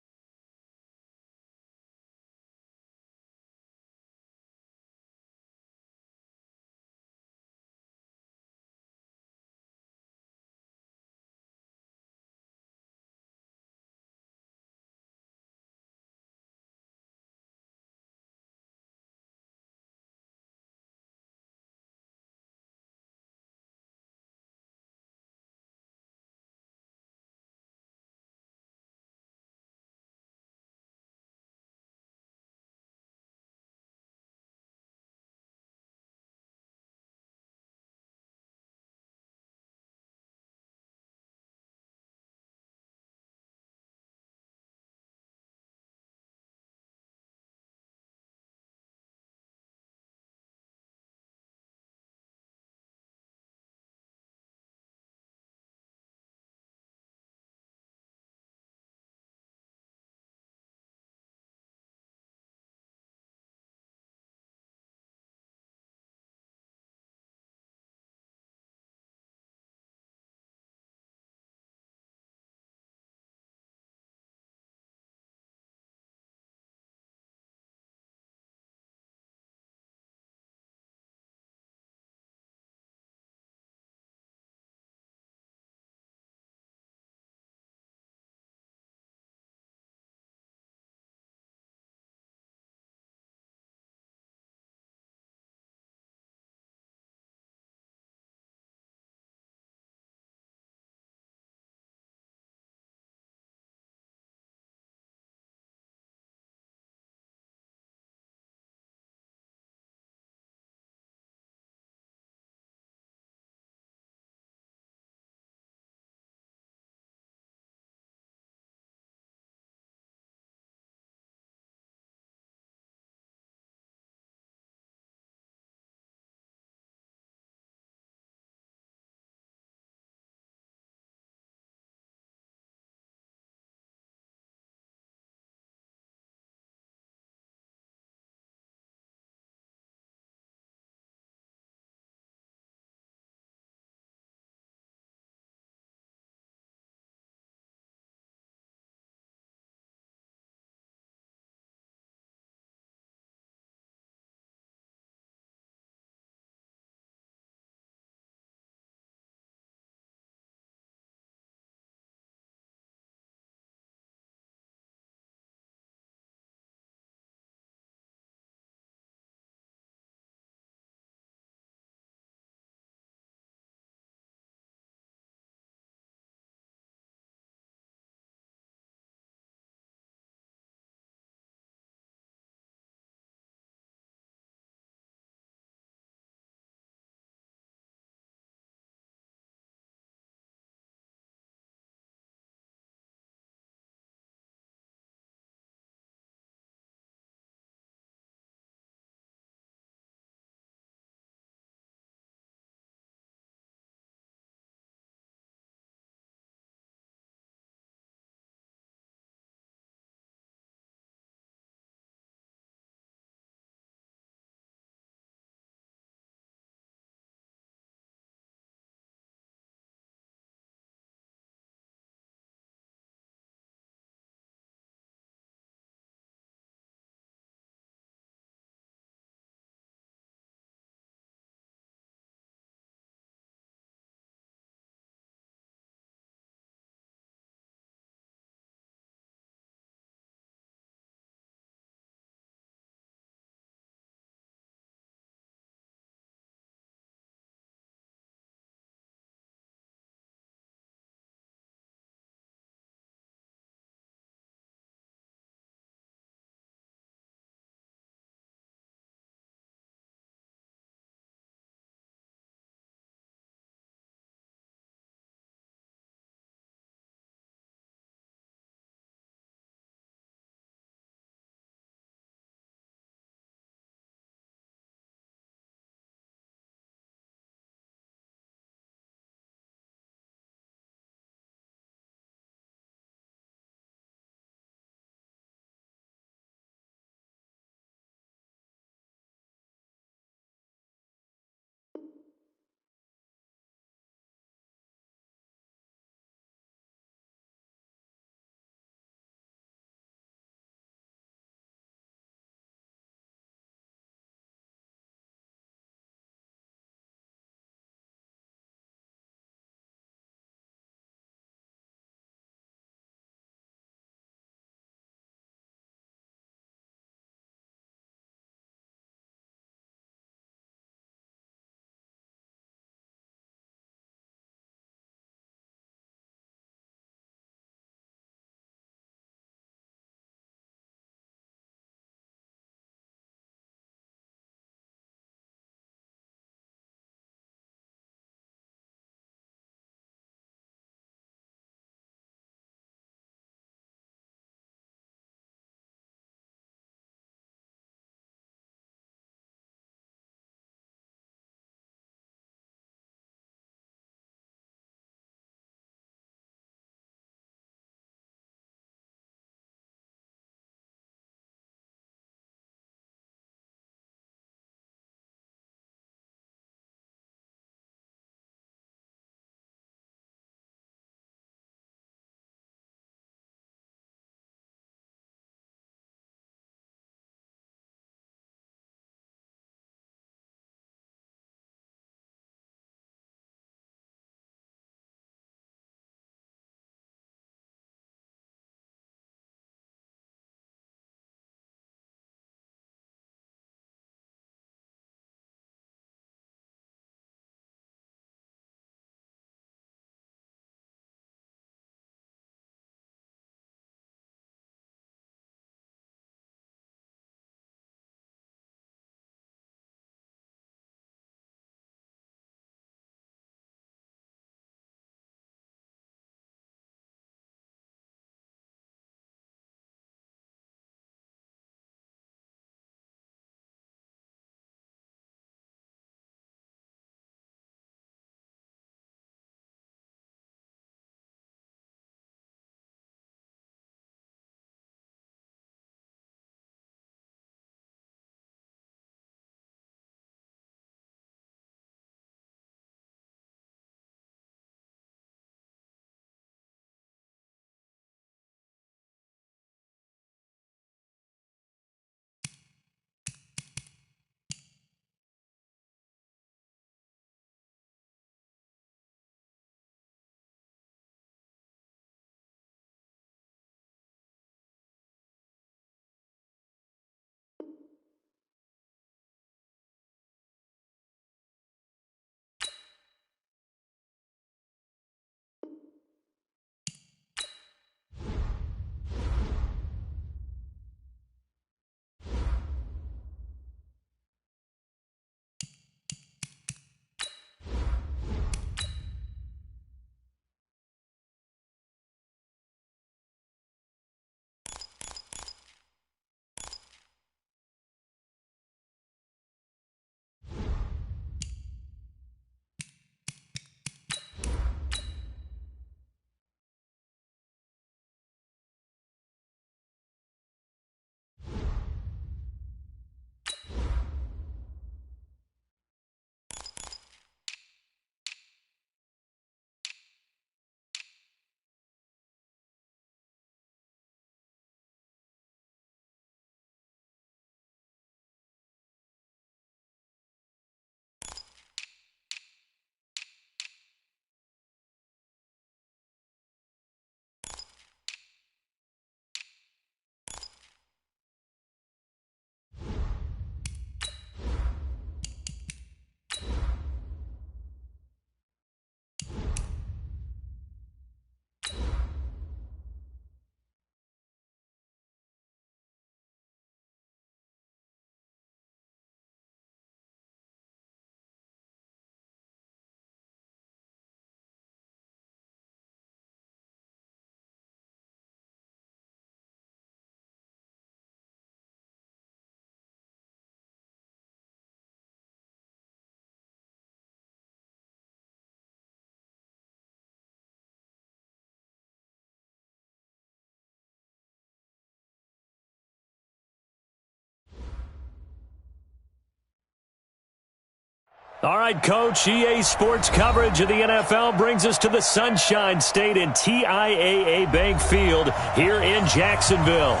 All right, Coach, EA Sports coverage of the NFL brings us to the Sunshine State in TIAA Bank Field here in Jacksonville.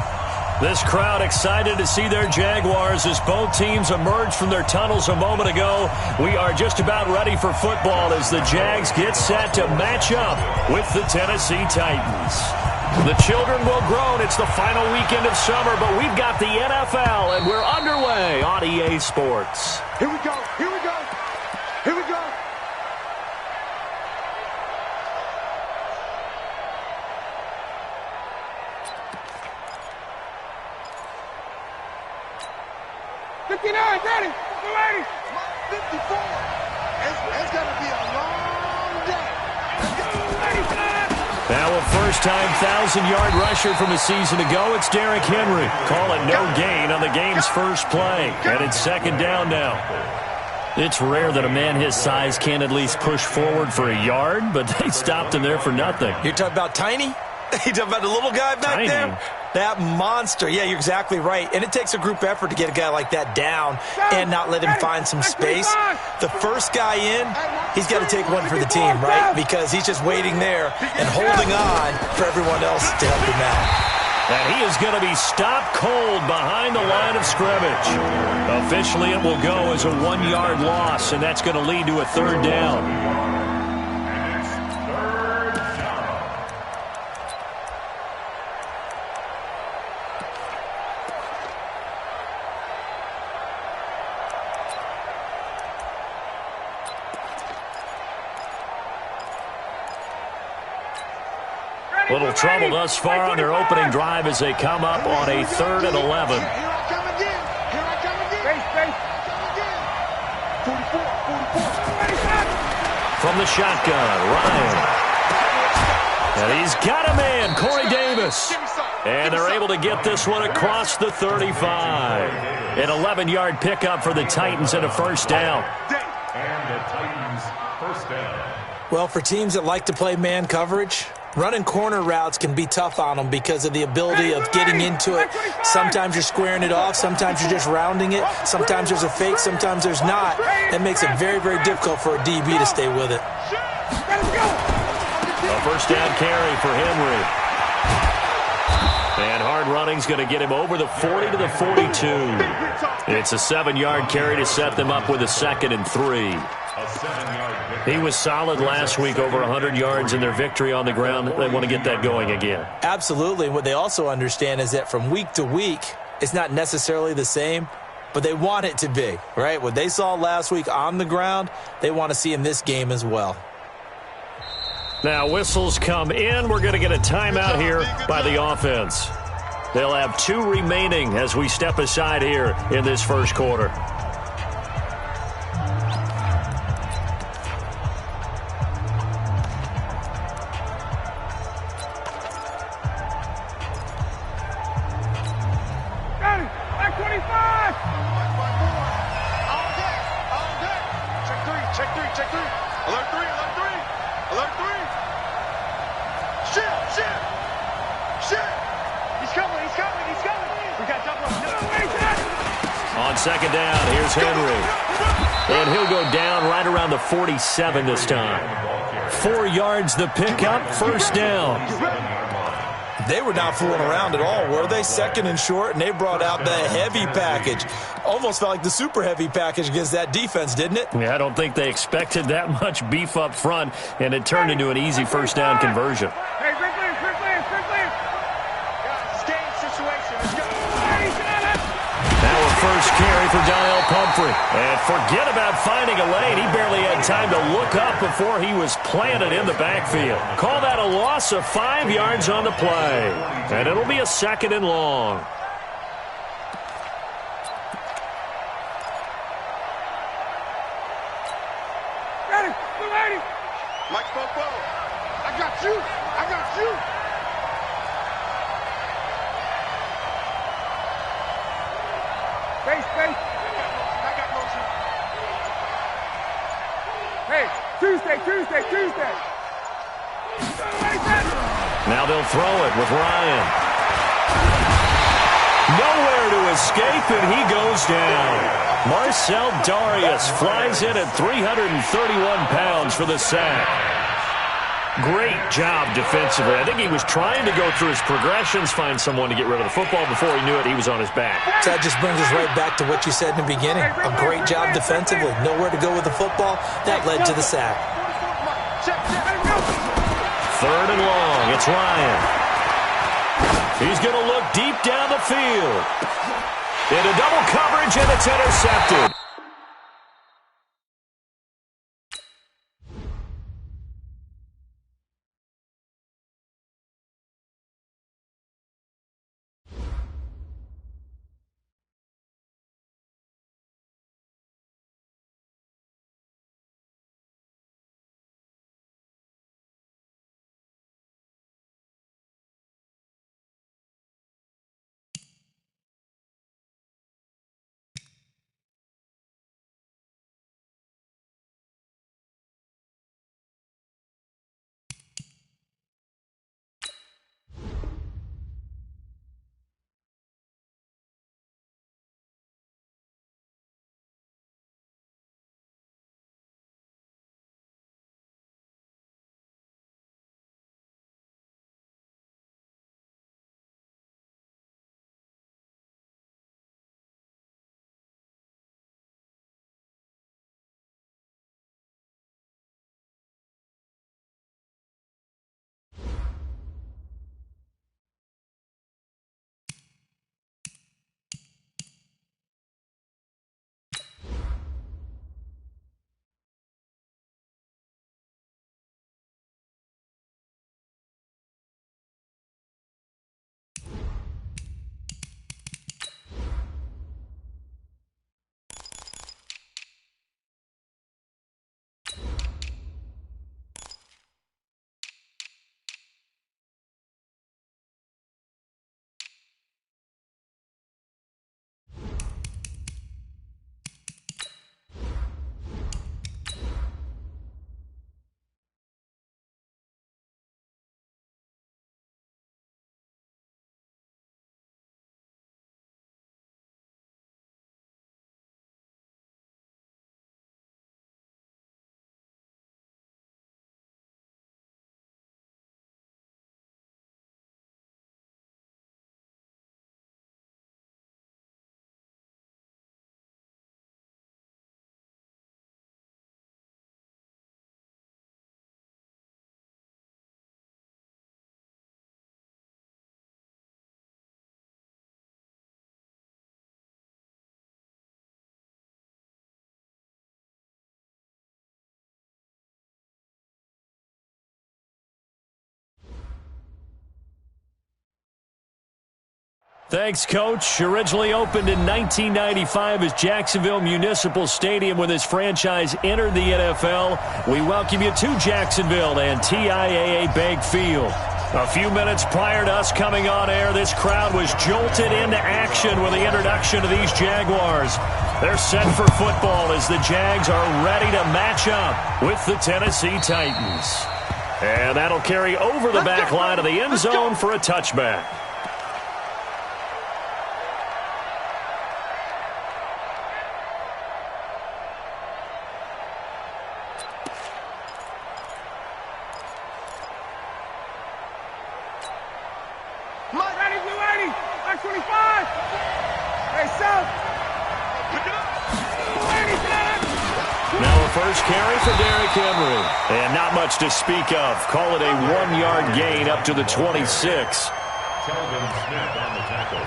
This crowd excited to see their Jaguars as both teams emerged from their tunnels a moment ago. We are just about ready for football as the Jags get set to match up with the Tennessee Titans. The children will groan. It's the final weekend of summer, but we've got the NFL, and we're underway on EA Sports. Here we go. Here we go. Here we go. Daddy, 54. It's going to be a long day. Now a first-time 1,000-yard rusher from a season ago, it's Derrick Henry. Call it no gain on the game's first play, and it's second down now. It's rare that a man his size can at least push forward for a yard, but they stopped him there for nothing. You're talking about Tiny? You're talking about the little guy back there? That monster. Yeah, you're exactly right. And it takes a group effort to get a guy like that down and not let him find some space. The first guy in, he's got to take one for the team, right? Because he's just waiting there and holding on for everyone else to help him out. And he is going to be stopped cold behind the line of scrimmage. Officially, it will go as a 1-yard loss, and that's going to lead to a third down. Little trouble thus far on their opening drive as they come up on a 3rd and 11. Here I come again. Here I come again. Space. 44. From the shotgun, Ryan. And he's got a man, Corey Davis. And they're able to get this one across the 35. An 11-yard pickup for the Titans and a first down. And the Titans first down. Well, for teams that like to play man coverage, running corner routes can be tough on them because of the ability of getting into it. Sometimes you're squaring it off. Sometimes you're just rounding it. Sometimes there's a fake. Sometimes there's not. That makes it very, very difficult for a DB to stay with it. A first down carry for Henry. And hard running's going to get him over the 40 to the 42. It's a 7-yard carry to set them up with a 2nd and 3. He was solid last week, over 100 yards in their victory on the ground. They want to get that going again. Absolutely. What they also understand is that from week to week, it's not necessarily the same, but they want it to be, right? What they saw last week on the ground, they want to see in this game as well. Now, whistles come in. We're going to get a timeout here by the offense. They'll have 2 remaining as we step aside here in this first quarter. On second down, here's Henry. And he'll go down right around the 47 this time. 4 yards the pickup, first down. They were not fooling around at all, were they? 2nd and short, and they brought out the heavy package. Almost felt like the super heavy package against that defense, didn't it? Yeah, I don't think they expected that much beef up front, and it turned into an easy first down conversion. Hey, quickly. Game situation. Let's go. Now a first carry for Donnell Pumphrey. And forget about finding a lane. He barely had time to look up before he was planted in the backfield. Call that a loss of 5 yards on the play. And it'll be a 2nd and long. Ready. Mike Popo. I got you. Space. I got motion. Hey, Tuesday. Now they'll throw it with Ryan. Nowhere to escape, and he goes down. Marcel Darius flies in at 331 pounds for the sack. Great job defensively. I think he was trying to go through his progressions, find someone to get rid of the football. Before he knew it, he was on his back. So that just brings us right back to what you said in the beginning. A great job defensively. Nowhere to go with the football. That led to the sack. 3rd and long. It's Ryan. He's going to look deep down the field. Into double coverage, and it's intercepted. Thanks, Coach. Originally opened in 1995 as Jacksonville Municipal Stadium when this franchise entered the NFL. We welcome you to Jacksonville and TIAA Bank Field. A few minutes prior to us coming on air, this crowd was jolted into action with the introduction of these Jaguars. They're set for football as the Jags are ready to match up with the Tennessee Titans. And that'll carry over the back line of the end zone for a touchback. To speak of. Call it a 1-yard gain up to the 26.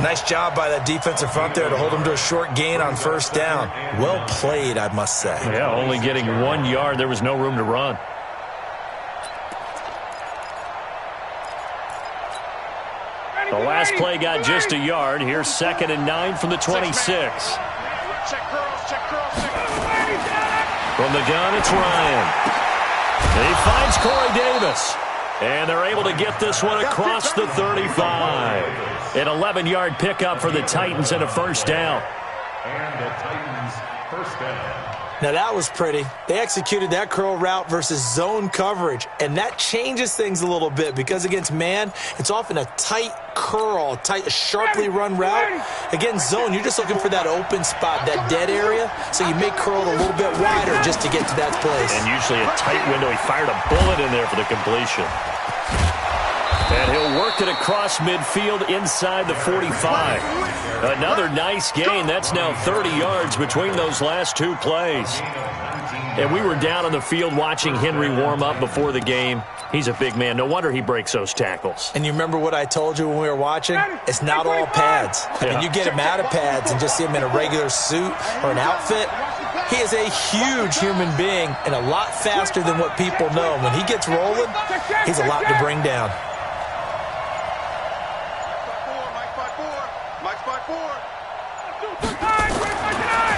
Nice job by that defensive front there to hold him to a short gain on first down. Well played, I must say. Yeah, only getting 1 yard. There was no room to run. The last play got just a yard. Here's 2nd and 9 from the 26. From the gun, it's Ryan. He finds Corey Davis. And they're able to get this one across the 35. An 11-yard pickup for the Titans and a first down. And the Titans first down. Now that was pretty. They executed that curl route versus zone coverage, and that changes things a little bit because against man, it's often a tight curl, tight, sharply run route. Against zone, you're just looking for that open spot, that dead area, so you make curl a little bit wider just to get to that place. And usually a tight window. He fired a bullet in there for the completion. And he'll work it across midfield inside the 45. Another nice gain. That's now 30 yards between those last two plays. And we were down on the field watching Henry warm up before the game. He's a big man. No wonder he breaks those tackles. And you remember what I told you when we were watching? It's not all pads. I mean, you get him out of pads and just see him in a regular suit or an outfit. He is a huge human being and a lot faster than what people know. When he gets rolling, he's a lot to bring down.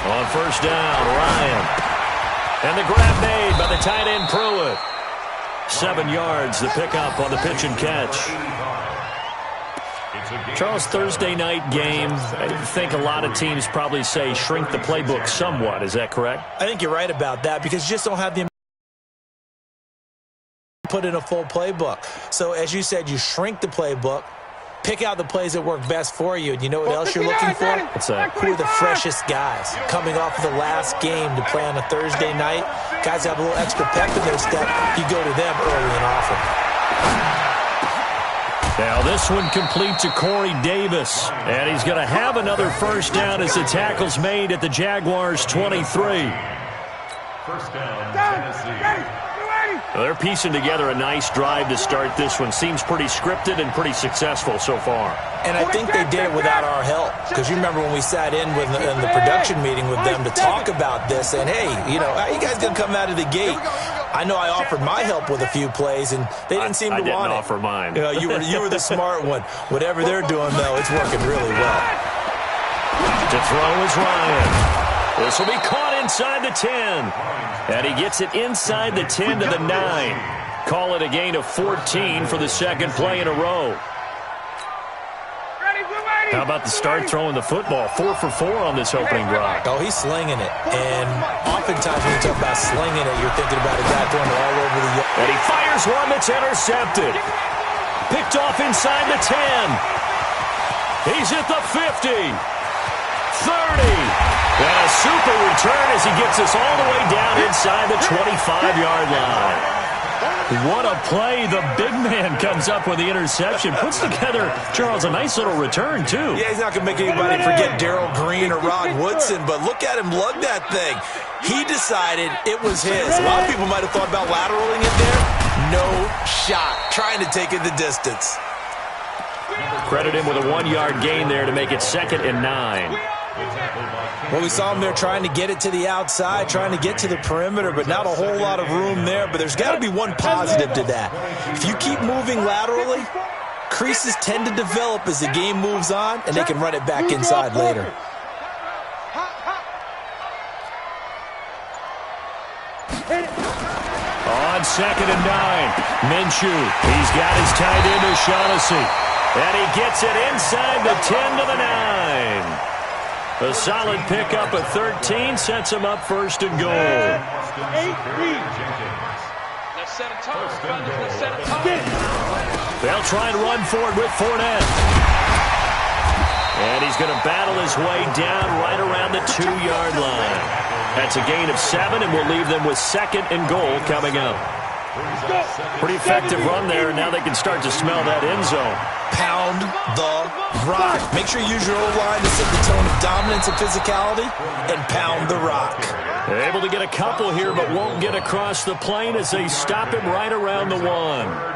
On first down, Ryan. And the grab made by the tight end Pruitt. 7 yards, the pickup on the pitch and catch. Charles, Thursday night game, I think a lot of teams probably say shrink the playbook somewhat. Is that correct? I think you're right about that because you just don't have the put in a full playbook. So as you said, you shrink the playbook. Pick out the plays that work best for you. And you know what else you're looking for? What's that? Who are the freshest guys? Coming off of the last game to play on a Thursday night, guys have a little extra pep in their step. You go to them early and often. Now this one complete to Corey Davis. And he's going to have another first down as the tackle's made at the Jaguars' 23. First down, Tennessee. Well, they're piecing together a nice drive to start this one. Seems pretty scripted and pretty successful so far. And I think they did it without our help. Because you remember when we sat in the production meeting with them to talk about this, and hey, you know, how you guys going to come out of the gate? I know I offered my help with a few plays, and they didn't seem to want it. I didn't offer mine. You know, you were the smart one. Whatever they're doing, though, it's working really well. To throw is Ryan. This will be caught inside the 10. And he gets it inside the 10 to the 9. Call it a gain of 14 for the second play in a row. How about the start throwing the football? 4 for 4 on this opening drive. Oh, he's slinging it. And oftentimes when you talk about slinging it, you're thinking about a guy throwing it all over the yard. And he fires one that's intercepted. Picked off inside the 10. He's at the 50. 30. And a super return as he gets us all the way down inside the 25-yard line. What a play. The big man comes up with the interception. Puts together, Charles, a nice little return, too. Yeah, he's not going to make anybody forget Darrell Green or Rod Woodson, but look at him lug that thing. He decided it was his. A lot of people might have thought about lateraling it there. No shot. Trying to take it the distance. Credit him with a 1-yard gain there to make it 2nd and 9. Well, we saw him there trying to get it to the outside, trying to get to the perimeter, but not a whole lot of room there. But there's got to be one positive to that. If you keep moving laterally, creases tend to develop as the game moves on, and they can run it back inside later. On 2nd and 9, Minshew. He's got his tight end O'Shaughnessy. And he gets it inside the 10 to the 9. A solid pickup at 13 sets him up 1st and goal. They'll try and run for it with Fournette. And he's going to battle his way down right around the 2-yard line. That's a gain of 7, and we'll leave them with 2nd and goal coming up. Pretty effective run there, and now they can start to smell that end zone. Pound the rock. Make sure you use your O-line to set the tone of dominance and physicality, and pound the rock. They're able to get a couple here, but won't get across the plane as they stop him right around the 1.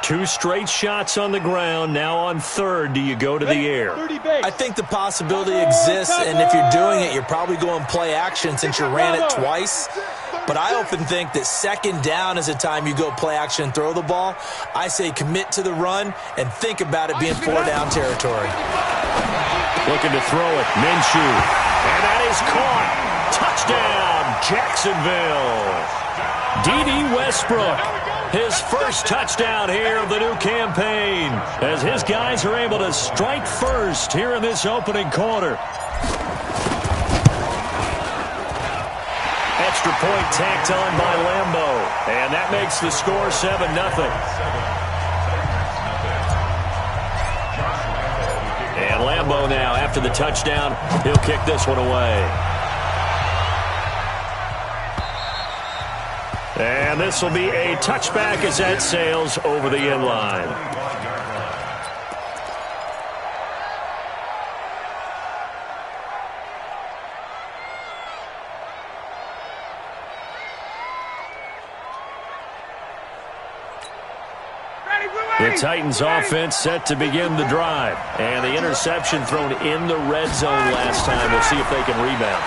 2 straight shots on the ground. Now on 3rd, do you go to the air? I think the possibility exists, and if you're doing it, you're probably going play action since you ran it twice. But I often think that 2nd down is a time you go play action and throw the ball. I say commit to the run and think about it being 4-down territory. Looking to throw it, Minshew. And that is caught. Touchdown, Jacksonville. D.D. Westbrook, his first touchdown here of the new campaign, as his guys are able to strike first here in this opening quarter. extra point tacked on by Lambo. And that makes the score 7-0. And Lambo now, after the touchdown, he'll kick this one away. And this will be a touchback as that sails over the end line. The Titans offense set to begin the drive. And the interception thrown in the red zone last time. We'll see if they can rebound.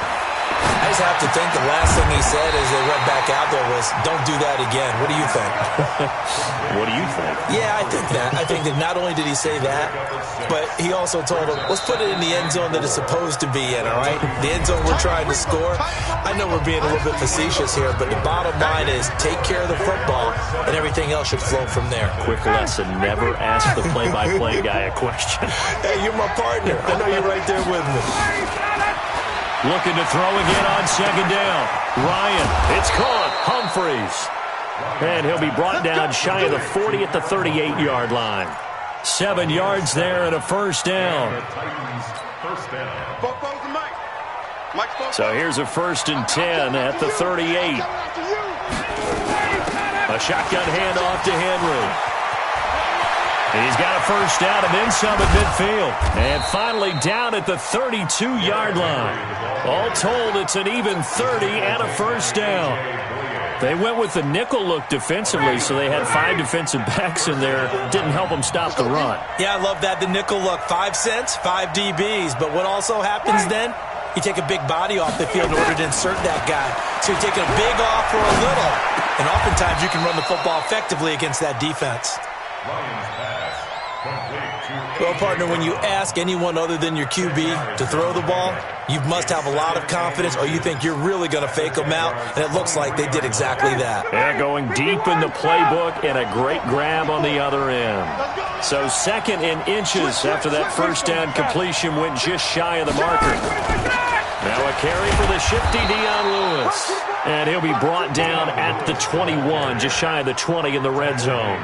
I just have to think the last thing he said as they went back out there was, don't do that again. What do you think? What do you think? Yeah, I think that. I think that not only did he say that, but he also told them, let's put it in the end zone that it's supposed to be in, all right? The end zone we're trying to score. I know we're being a little bit facetious here, but the bottom line is take care of the football, and everything else should flow from there. Quick lesson, never ask the play-by-play guy a question. Hey, you're my partner. I know you're right there with me. Looking to throw again on second down. Ryan, it's caught. Humphreys. And he'll be brought down shy of the 40 at the 38-yard line. 7 yards there and a first down. So here's a 1st and 10 at the 38. A shotgun handoff to Henry. He's got a first down and then some at midfield. And finally down at the 32-yard line. All told, it's an even 30 and a first down. They went with the nickel look defensively, so they had 5 defensive backs in there. Didn't help them stop the run. Yeah, I love that, the nickel look. 5 cents, 5 DBs. But what also happens then? You take a big body off the field in order to insert that guy. So you're taking a big off for a little. And oftentimes you can run the football effectively against that defense. Well, partner, when you ask anyone other than your QB to throw the ball, you must have a lot of confidence, or you think you're really going to fake them out, and it looks like they did exactly that. Yeah, going deep in the playbook and a great grab on the other end. So 2nd and inches after that first down completion went just shy of the marker. Now a carry for the shifty Dion Lewis. And he'll be brought down at the 21, just shy of the 20 in the red zone.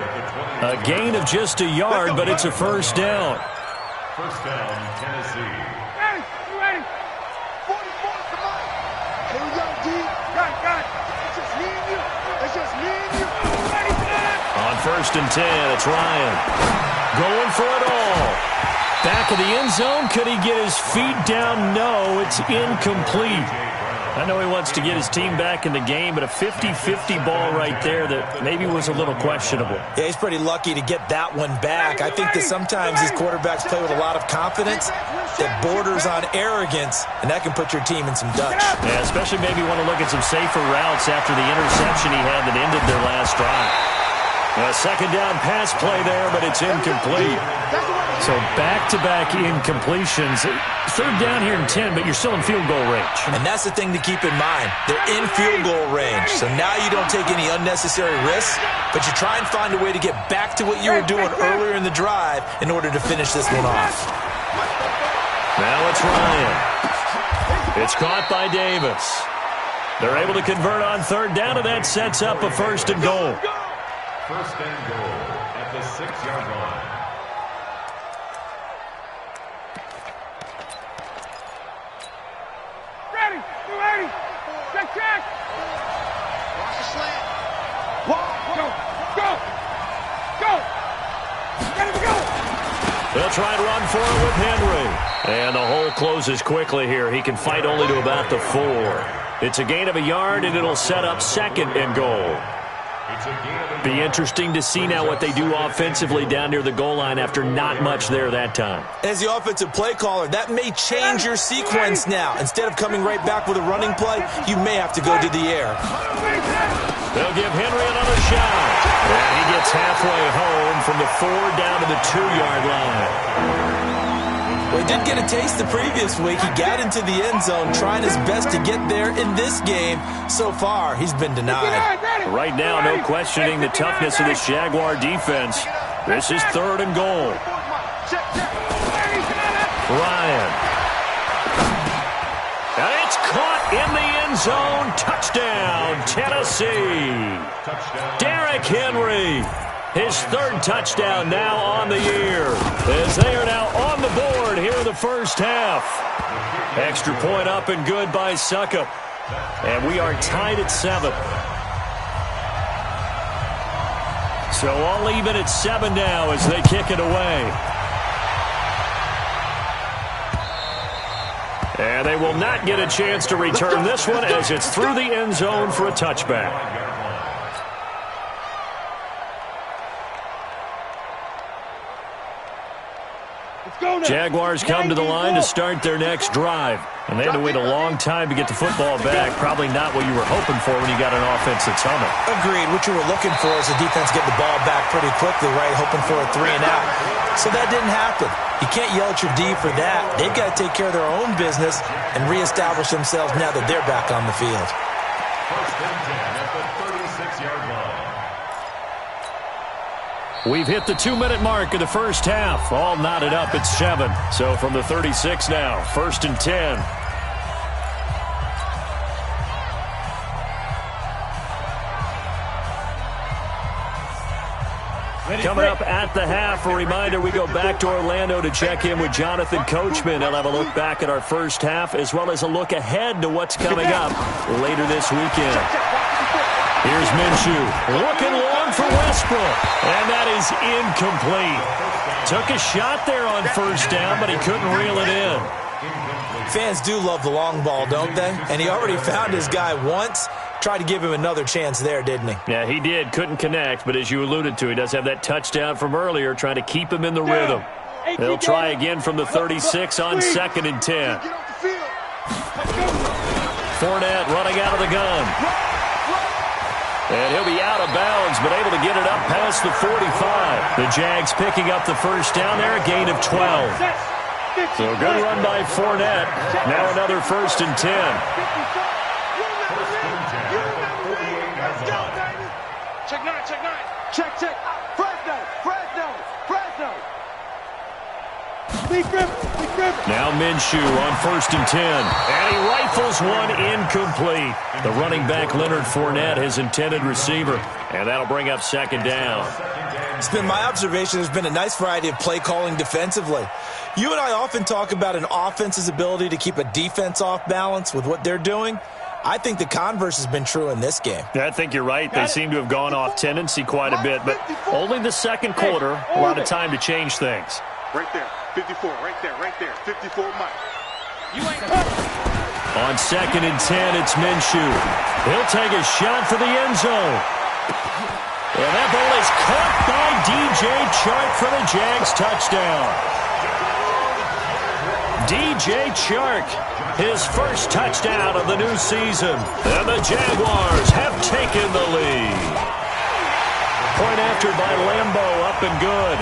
A gain of just a yard, but it's a first down. First down, Tennessee. Ready. 44, come on. Here we go, D. Got it. It's just me and you. It's just me and you. Ready, on 1st and 10, it's Ryan. Going for it all. Back of the end zone. Could he get his feet down? No, it's incomplete. I know he wants to get his team back in the game, but a 50-50 ball right there that maybe was a little questionable. Yeah, he's pretty lucky to get that one back. I think that sometimes these quarterbacks play with a lot of confidence that borders on arrogance, and that can put your team in some Dutch. Yeah, especially maybe want to look at some safer routes after the interception he had that ended their last drive. A 2nd down pass play there, but it's incomplete. So back-to-back incompletions. 3rd down here in 10, but you're still in field goal range. And that's the thing to keep in mind. They're in field goal range. So now you don't take any unnecessary risks, but you try and find a way to get back to what you were doing earlier in the drive in order to finish this one off. Now it's Ryan. It's caught by Davis. They're able to convert on 3rd down, and that sets up a 1st and goal. 1st and goal at the 6-yard line. Ready. Check. Watch the slant. Go. Ready to go. They'll try and run for it with Henry. And the hole closes quickly here. He can fight only to about the 4. It's a gain of a yard, and it'll set up 2nd and goal. Be interesting to see now what they do offensively down near the goal line after not much there that time. As the offensive play caller, that may change your sequence now. Instead of coming right back with a running play, you may have to go to the air. They'll give Henry another shot. And he gets halfway home from the 4 down to the 2-yard line. Well, he did get a taste the previous week. He got into the end zone trying his best to get there in this game. So far, he's been denied. Right now, no questioning the toughness of this Jaguar defense. This is 3rd and goal. Ryan. And it's caught in the end zone. Touchdown, Tennessee. Derrick Henry, his third touchdown now on the year, as they are now on the board here in the first half. Extra point up and good by Suckup. And we are tied at 7. So all even at 7 now as they kick it away. And they will not get a chance to return this one as it's through the end zone for a touchback. Jaguars come to the line to start their next drive. And they had to wait a long time to get the football back. Probably not what you were hoping for when you got an offense that's humming. Agreed. What you were looking for is the defense get the ball back pretty quickly, right? Hoping for a 3 and out. So that didn't happen. You can't yell at your D for that. They've got to take care of their own business and reestablish themselves now that they're back on the field. First and 10 at the 36-yard line. We've hit the 2-minute mark of the first half. All knotted up at 7. So from the 36 now, first and 10. Coming up at the half, a reminder, we go back to Orlando to check in with Jonathan Coachman. He'll have a look back at our first half as well as a look ahead to what's coming up later this weekend. Here's Minshew, looking long for Westbrook, and that is incomplete. Took a shot there on first down, but he couldn't reel it in. Fans do love the long ball, don't they? And he already found his guy once. Tried to give him another chance there, didn't he? Yeah, he did. Couldn't connect, but as you alluded to, he does have that touchdown from earlier, trying to keep him in the rhythm. They'll try again from the 36 on second and 10. Fournette running out of the gun. And he'll be out of bounds, but able to get it up past the 45. The Jags picking up the first down there, a gain of 12. So a good run by Fournette. Now another first and 10. Check 9, check 9. Check, check. Fresno, Fresno, Fresno. Big river. Now Minshew on first and 10. And he rifles one incomplete. The running back, Leonard Fournette, his intended receiver. And that'll bring up second down. It's been my observation there's been a nice variety of play calling defensively. You and I often talk about an offense's ability to keep a defense off balance with what they're doing. I think the converse has been true in this game. I think you're right. They seem to have gone off tendency quite a bit, but only the second quarter, a lot of time to change things. Right there, 54, right there, 54 Mike. You ain't on second and 10, it's Minshew. He'll take a shot for the end zone. And that ball is caught by DJ Chark for the Jags touchdown. DJ Chark, his first touchdown of the new season. And the Jaguars have taken the lead. Point after by Lambo, up and good.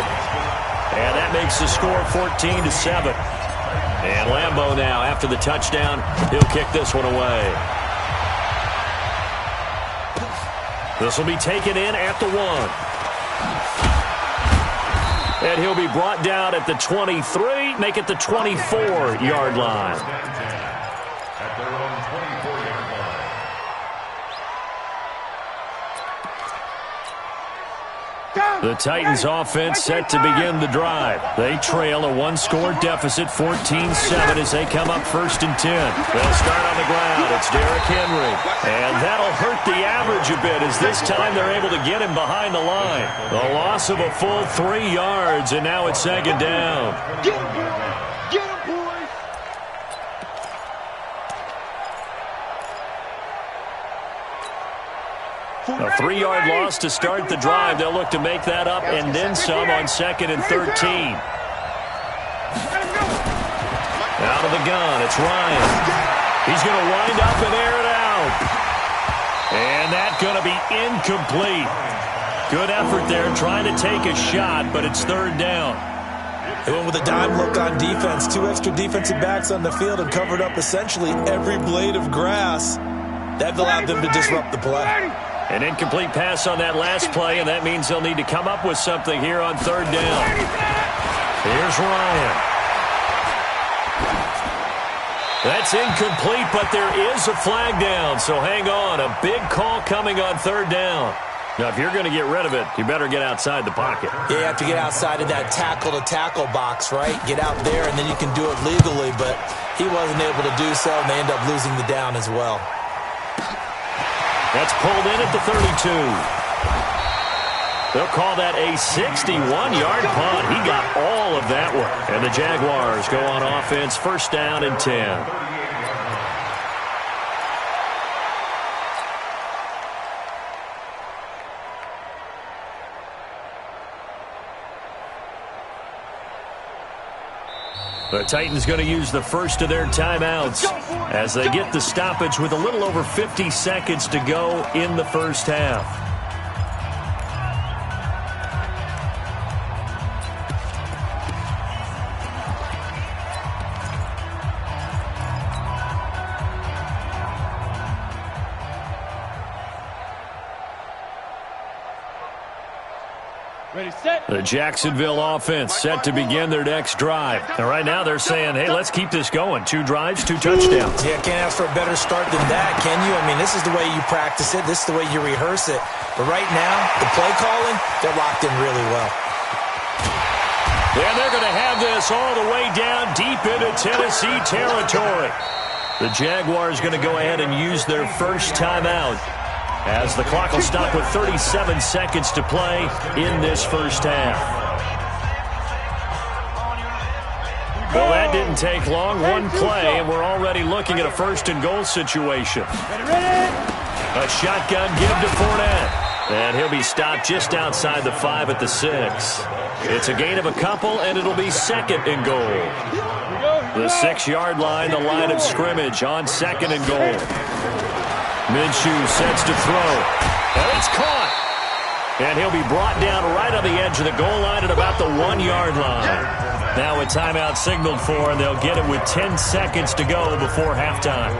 And that makes the score 14-7. And Lambo now, after the touchdown, he'll kick this one away. This will be taken in at the 1. And he'll be brought down at the 23, make it the 24-yard line. At their own 24-yard line. The Titans offense set to begin the drive. They trail a one-score deficit, 14-7, as they come up first and 10. They'll start on the ground. It's Derrick Henry. And that'll hurt the average a bit, as this time they're able to get him behind the line. The loss of a full 3 yards, and now it's second down. Get him, boys. A 3-yard loss to start the drive. They'll look to make that up and then some on second and 13. Out of the gun, it's Ryan. He's going to wind up and air it out. And that's going to be incomplete. Good effort there trying to take a shot, but it's third down. They went with a dime look on defense. 2 extra defensive backs on the field and covered up essentially every blade of grass. That allowed them to disrupt the play. An incomplete pass on that last play, and that means they'll need to come up with something here on third down. Here's Ryan. That's incomplete, but there is a flag down, so hang on. A big call coming on third down. Now, if you're going to get rid of it, you better get outside the pocket. Yeah, you have to get outside of that tackle-to-tackle box, right? Get out there, and then you can do it legally, but he wasn't able to do so, and they end up losing the down as well. That's pulled in at the 32. They'll call that a 61-yard punt. He got all of that one. And the Jaguars go on offense, first down and 10. The Titans going to use the first of their timeouts as they get the stoppage with a little over 50 seconds to go in the first half. The Jacksonville offense set to begin their next drive. And right now they're saying, hey, let's keep this going. 2 drives, 2 touchdowns. Yeah, can't ask for a better start than that, can you? I mean, this is the way you practice it. This is the way you rehearse it. But right now, the play calling, they're locked in really well. And they're going to have this all the way down deep into Tennessee territory. The Jaguars going to go ahead and use their first timeout, as the clock will stop with 37 seconds to play in this first half. Well, that didn't take long. One play, and we're already looking at a first-and-goal situation. A shotgun give to Fournette. And he'll be stopped just outside the 5 at the 6. It's a gain of a couple, and it'll be second and goal. The 6-yard line, the line of scrimmage on second and goal. Minshew sets to throw. And it's caught. And he'll be brought down right on the edge of the goal line at about the 1-yard line. Now a timeout signaled for, and they'll get it with 10 seconds to go before halftime.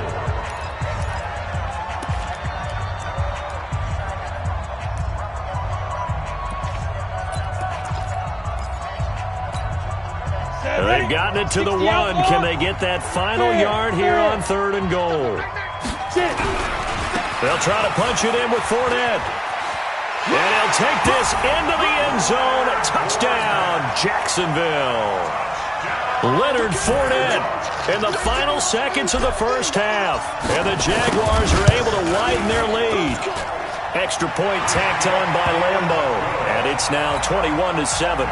They've gotten it to the 1. Can they get that final yard here on third and goal? They'll try to punch it in with Fournette. And he'll take this into the end zone. Touchdown, Jacksonville. Leonard Fournette in the final seconds of the first half. And the Jaguars are able to widen their lead. Extra point tacked on by Lambeau. And it's now 21-7.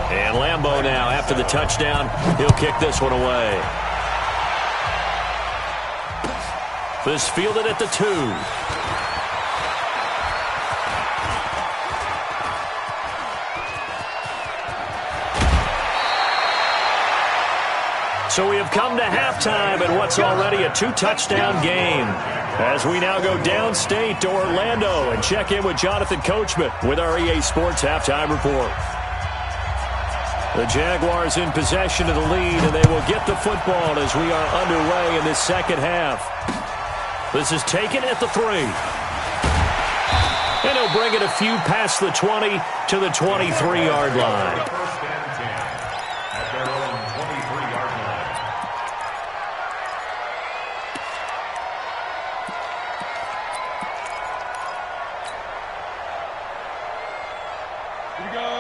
And Lambeau now, after the touchdown, he'll kick this one away. This fielded at the 2. So we have come to halftime in what's already a 2-touchdown game, as we now go downstate to Orlando and check in with Jonathan Coachman with our EA Sports Halftime Report. The Jaguars in possession of the lead, and they will get the football as we are underway in this second half. This is taken at the 3. And he'll bring it a few past the 20 to the 23-yard line. First and 10 at their own 23-yard line.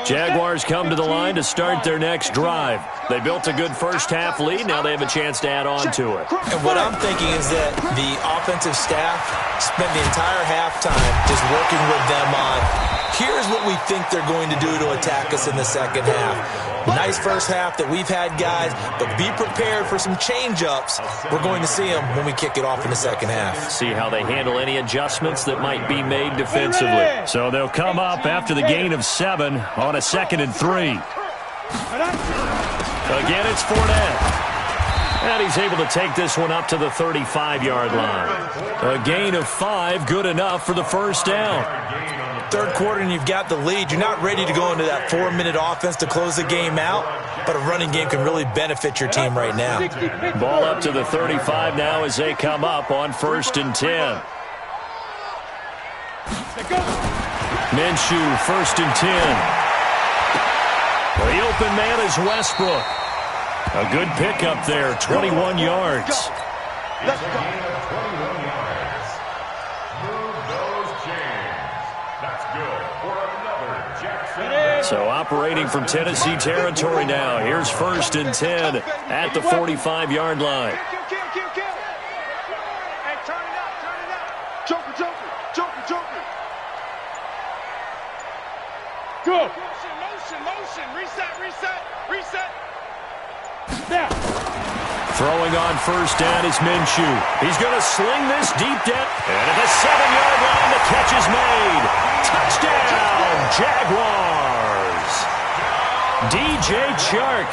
Jaguars come to the line to start their next drive. They built a good first-half lead. Now they have a chance to add on to it. And what I'm thinking is that the offensive staff spent the entire halftime just working with them on, here's what we think they're going to do to attack us in the second half. Nice first half that we've had, guys, but be prepared for some change-ups. We're going to see them when we kick it off in the second half. See how they handle any adjustments that might be made defensively. So they'll come up after the gain of 7 on a 2nd and 3. Again, it's Fournette. And he's able to take this one up to the 35-yard line. A gain of 5, good enough for the first down. Third quarter and you've got the lead. You're not ready to go into that 4-minute offense to close the game out, but a running game can really benefit your team right now. Ball up to the 35 now as they come up on 1st and 10. Minshew, 1st and 10. The open man is Westbrook. A good pickup there, 21 yards. Let's go. 21 yards. Move those chains. That's good for another Jackson. So operating from Tennessee territory now. Here's 1st and 10 at the 45-yard line. Kill. Hey, turn it up. Joker. Go. Motion. Reset. Now. Throwing on 1st down is Minshew. He's going to sling this deep down. And at the 7-yard line, the catch is made. Touchdown, Jaguars. DJ Chark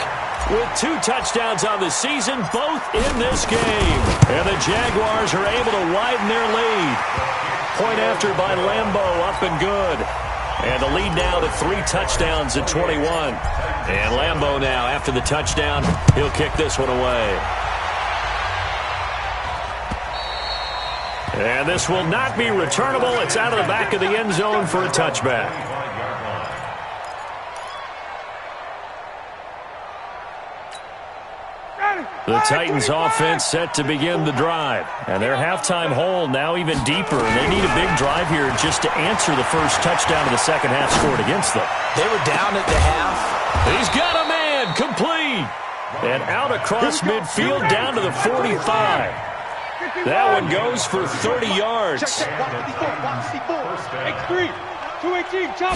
with 2 touchdowns on the season, both in this game. And the Jaguars are able to widen their lead. Point after by Lambeau, up and good. And the lead now to 3 touchdowns at 21. And Lambeau now, after the touchdown, he'll kick this one away. And this will not be returnable. It's out of the back of the end zone for a touchback. The Titans offense set to begin the drive. And their halftime hole now even deeper. And they need a big drive here just to answer the first touchdown of the second half scored against them. They were down at the half. He's got a man, complete. And out across midfield down to the 45. That one goes for 30 yards. X3, 218, chop.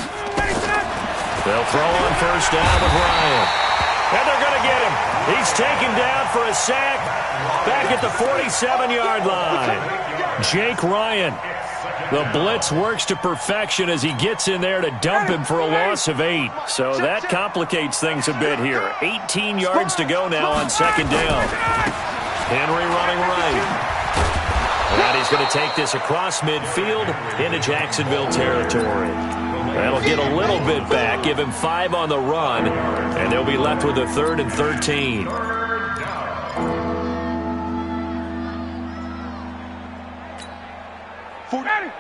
They'll throw on 1st down with Ryan. And they're going to get him. He's taken down for a sack back at the 47-yard line. Jake Ryan. The blitz works to perfection as he gets in there to dump him for a loss of 8. So that complicates things a bit here. 18 yards to go now on 2nd down. Henry running right. And he's going to take this across midfield into Jacksonville territory. That'll get a little bit back, give him 5 on the run, and they'll be left with a 3rd and 13. 40.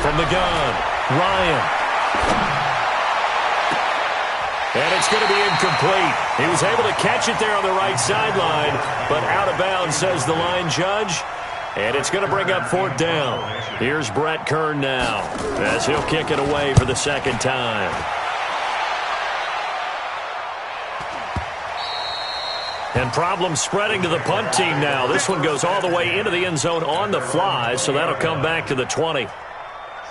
From the gun, Ryan. And it's going to be incomplete. He was able to catch it there on the right sideline, but out of bounds, says the line judge. And it's going to bring up 4th down. Here's Brett Kern now as he'll kick it away for the 2nd time. And problems spreading to the punt team now. This one goes all the way into the end zone on the fly, so that'll come back to the 20.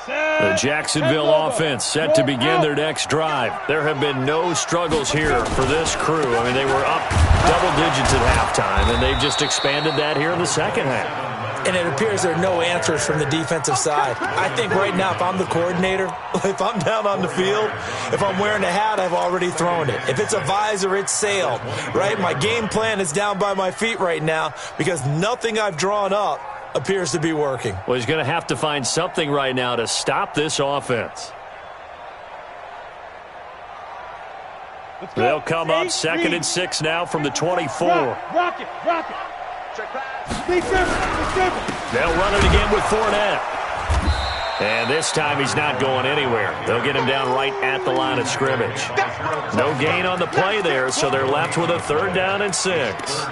The Jacksonville offense set to begin their next drive. There have been no struggles here for this crew. I mean, they were up double digits at halftime, and they've just expanded that here in the second half. And it appears there are no answers from the defensive side. I think right now, if I'm the coordinator, if I'm down on the field, if I'm wearing a hat, I've already thrown it. If it's a visor, it's sailed, right? My game plan is down by my feet right now because nothing I've drawn up appears to be working. Well, he's going to have to find something right now to stop this offense. They'll come up 2nd and 6 now from the 24. Rock it. They'll run it again with Fournette. And this time he's not going anywhere. They'll get him down right at the line of scrimmage. No gain on the play there, so they're left with a 3rd down and 6.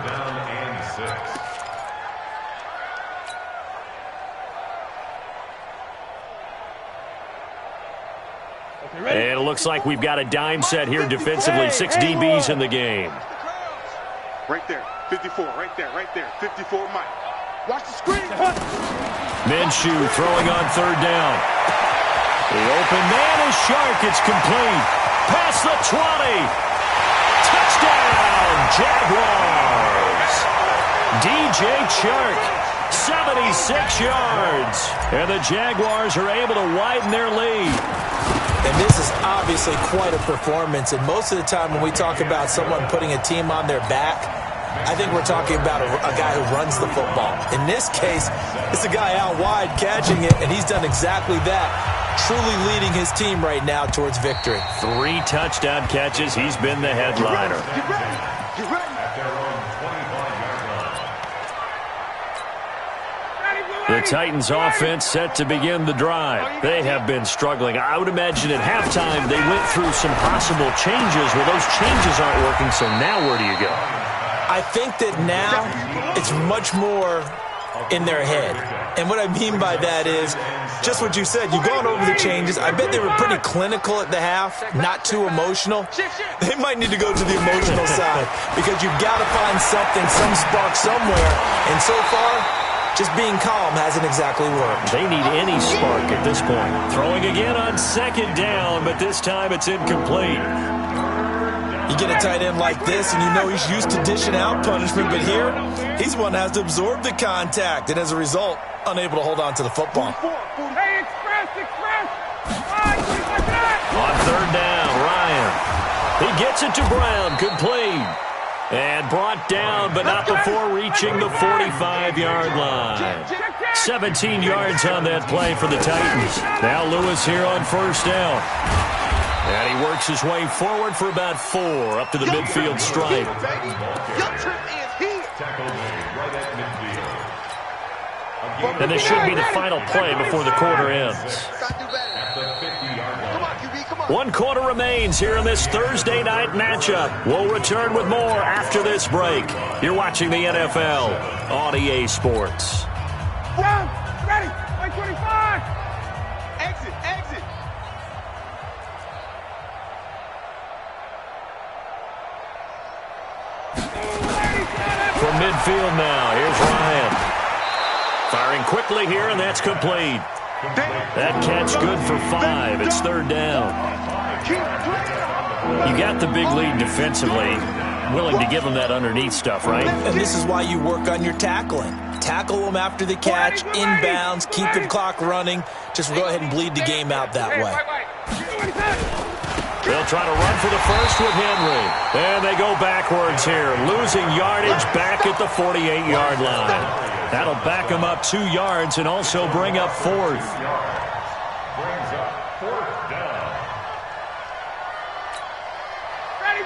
And it looks like we've got a dime set here defensively. 6 DBs in the game. Right there. 54, right there. 54, Mike. Watch the screen. Minshew throwing on 3rd down. The open man is Shark. It's complete. Past the 20. Touchdown, Jaguars. DJ Chark, 76 yards. And the Jaguars are able to widen their lead. And this is obviously quite a performance. And most of the time when we talk about someone putting a team on their back, I think we're talking about a guy who runs the football. In this case, it's a guy out wide catching it, and he's done exactly that, truly leading his team right now towards victory. 3 touchdown catches. He's been the headliner. Get ready. At their own 25-yard line. Ready, The Titans offense set to begin the drive. They have been struggling. I would imagine at halftime they went through some possible changes. Well, those changes aren't working, so now where do you go? I think that now it's much more in their head. And what I mean by that is just what you said. You've gone over the changes. I bet they were pretty clinical at the half, not too emotional. They might need to go to the emotional side because you've got to find something, some spark somewhere. And so far, just being calm hasn't exactly worked. They need any spark at this point. Throwing again on second down, but this time it's incomplete. You get a tight end like this, and you know he's used to dishing out punishment, but here, he's one that has to absorb the contact, and as a result, unable to hold on to the football. Hey, express! On third down, Ryan. He gets it to Brown, complete. And brought down, but not before reaching the 45-yard line. 17 yards on that play for the Titans. Now Lewis here on first down. And he works his way forward for about 4 up to the midfield stripe. And this should be the final play before the quarter ends. 1 quarter remains here in this Thursday night matchup. We'll return with more after this break. You're watching the NFL on EA Sports. Ready, 125. Exit. From midfield now, here's Ryan. Firing quickly here, and that's complete. That catch good for 5. It's third down. You got the big lead defensively. Willing to give them that underneath stuff, right? And this is why you work on your tackling. Tackle them after the catch, inbounds, keep the clock running. Just go ahead and bleed the game out that way. They'll try to run for the first with Henry. And they go backwards here, losing yardage back at the 48-yard line. That'll back them up 2 yards and also bring up 4th.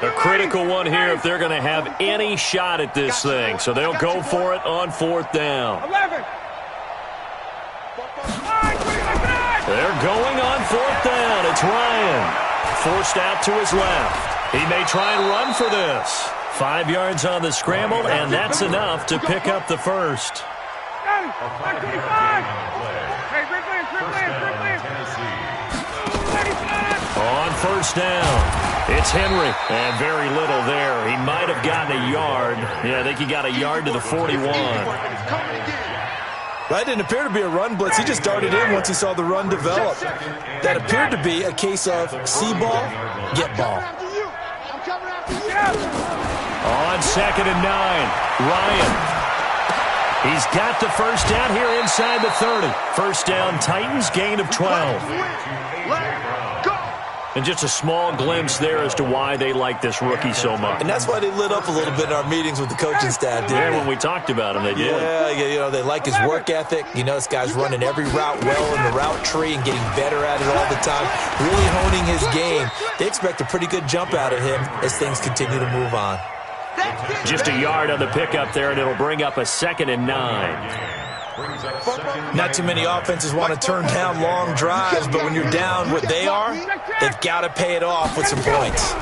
A critical one here if they're going to have any shot at this thing. So they'll go for it on 4th down. They're going on 4th down. It's Ryan. Forced out to his left. He may try and run for this. 5 yards on the scramble, and that's enough to pick up the first. On first down, it's Henry, and very little there. He might have gotten a yard. Yeah, I think he got a yard to the 41. That didn't appear to be a run blitz. He just darted in once he saw the run develop. That appeared to be a case of see ball, get ball. On 2nd and 9, Ryan. He's got the first down here inside the 30. First down, Titans, gain of 12. And just a small glimpse there as to why they like this rookie so much. And that's why they lit up a little bit in our meetings with the coaching staff, didn't they? When we talked about him, they did. Yeah, you know, they like his work ethic. You know, this guy's running every route well in the route tree and getting better at it all the time, really honing his game. They expect a pretty good jump out of him as things continue to move on. Just a yard on the pickup there, and it'll bring up a 2nd and 9. Not too many offenses want to turn down long drives, but when you're down what they are, they've got to pay it off with some points.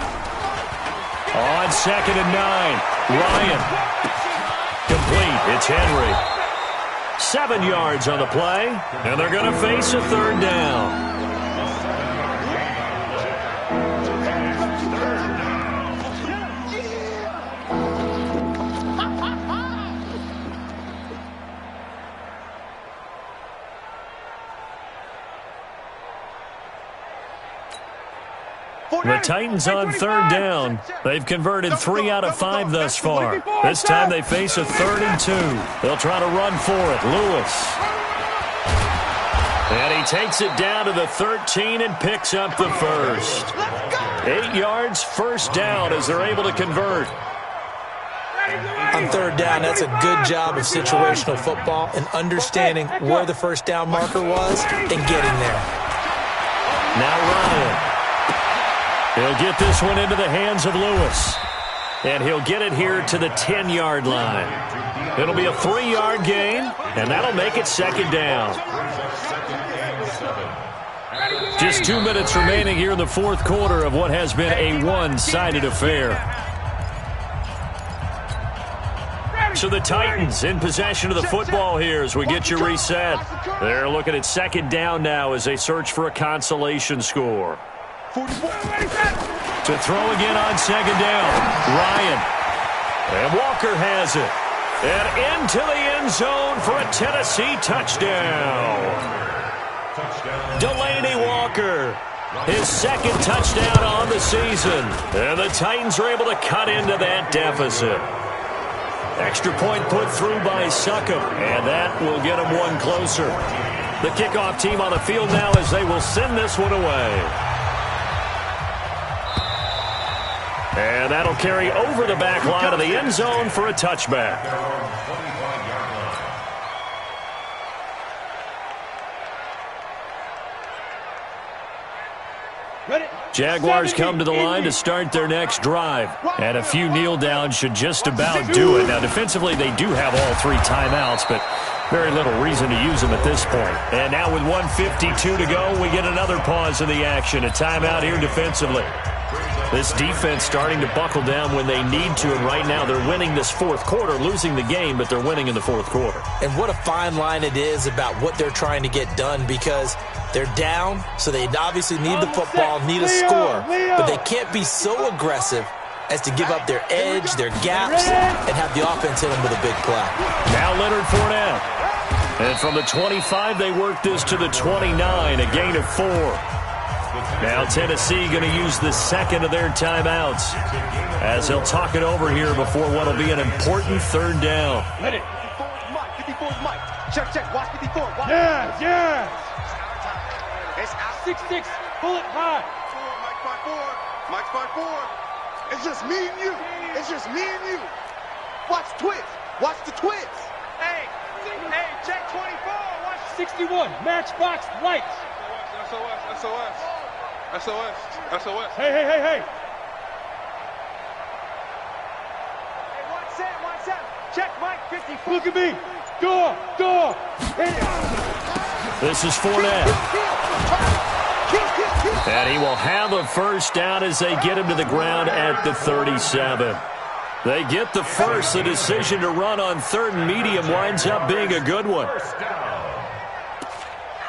On 2nd and 9, Ryan. Complete. It's Henry. 7 yards on the play, and they're going to face a 3rd down. The Titans on 3rd down. They've converted 3 out of 5 thus far. This time they face a 3rd and 2. They'll try to run for it. Lewis. And he takes it down to the 13 and picks up the first. 8 yards, first down as they're able to convert. On 3rd down, that's a good job of situational football and understanding where the first down marker was and getting there. Now Ryan. He'll get this one into the hands of Lewis. And he'll get it here to the 10-yard line. It'll be a 3-yard gain, and that'll make it second down. Just 2 minutes remaining here in the fourth quarter of what has been a one-sided affair. So the Titans in possession of the football here as we get you reset. They're looking at second down now as they search for a consolation score. To throw again on second down, Ryan. And Walker has it. And into the end zone for a Tennessee touchdown. Delaney Walker, his second touchdown on the season. And the Titans are able to cut into that deficit. Extra point put through by Succop, and that will get them one closer. The kickoff team on the field now as they will send this one away. And that'll carry over the back line of the end zone for a touchback. Jaguars come to the line to start their next drive. And a few kneel downs should just about do it. Now, defensively, they do have all 3 timeouts, but very little reason to use them at this point. And now with 1:52 to go, we get another pause in the action. A timeout here defensively. This defense starting to buckle down when they need to, and right now they're winning this fourth quarter, losing the game, but they're winning in the fourth quarter. And what a fine line it is about what they're trying to get done, because they're down, so they obviously need the football, need a score, but they can't be so aggressive as to give up their edge, their gaps, and have the offense hit them with a big play. Now Leonard Fournette. And from the 25, they work this to the 29, a gain of 4. Now Tennessee going to use the second of their timeouts as they'll talk it over here before what will be an important third down. Let it. 54's Mike. Check. Watch 54. Watch. Yes. It's out. 6-6. Pull it high. Mike's by 4. It's just me and you. Watch twitch. Watch the twitch. Hey, check 24. Watch 61. Matchbox lights. SOS. Hey. Hey, one set. Check Mike, 54. Look at me. Door. This is Fournette. And he will have a first down as they get him to the ground at the 37. They get the first. The decision to run on third and medium winds up being a good one.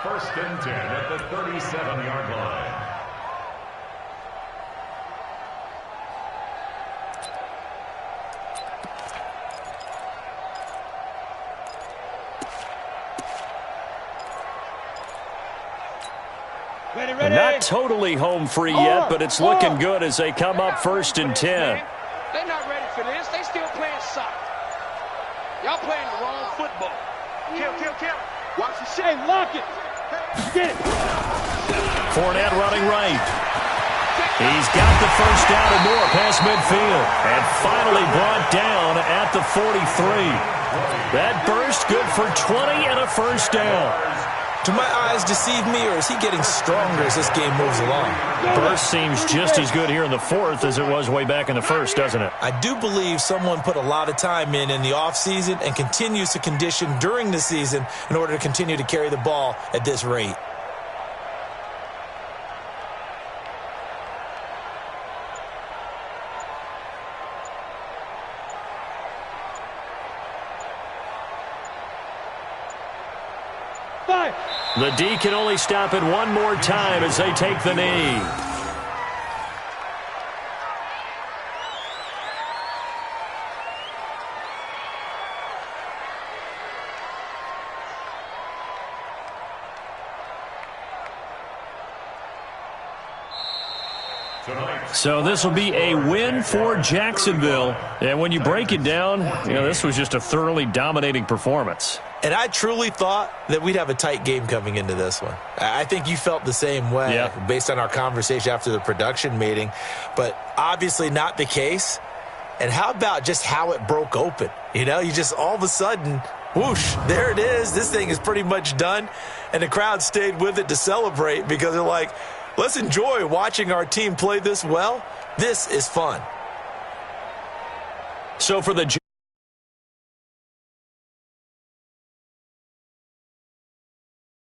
First and 10 at the 37-yard line. Ready. Not totally home free yet, but it's looking good as they come up first and 10. They're not ready for this. They still playing soccer. Y'all playing the wrong football. Kill. Watch the shit. Hey, lock it. Get it. Fournette running right. He's got the first down and more past midfield. And finally brought down at the 43. That burst good for 20 and a first down. Do my eyes deceive me, or is he getting stronger as this game moves along? Burst seems just as good here in the fourth as it was way back in the first, doesn't it? I do believe someone put a lot of time in the offseason and continues to condition during the season in order to continue to carry the ball at this rate. The D can only stop it one more time as they take the knee. So this will be a win for Jacksonville. And when you break it down, this was just a thoroughly dominating performance. And I truly thought that we'd have a tight game coming into this one. I think you felt the same way based on our conversation after the production meeting. But obviously not the case. And how about just how it broke open? You just all of a sudden, whoosh, there it is. This thing is pretty much done. And the crowd stayed with it to celebrate because they're like, let's enjoy watching our team play this well. This is fun. So for the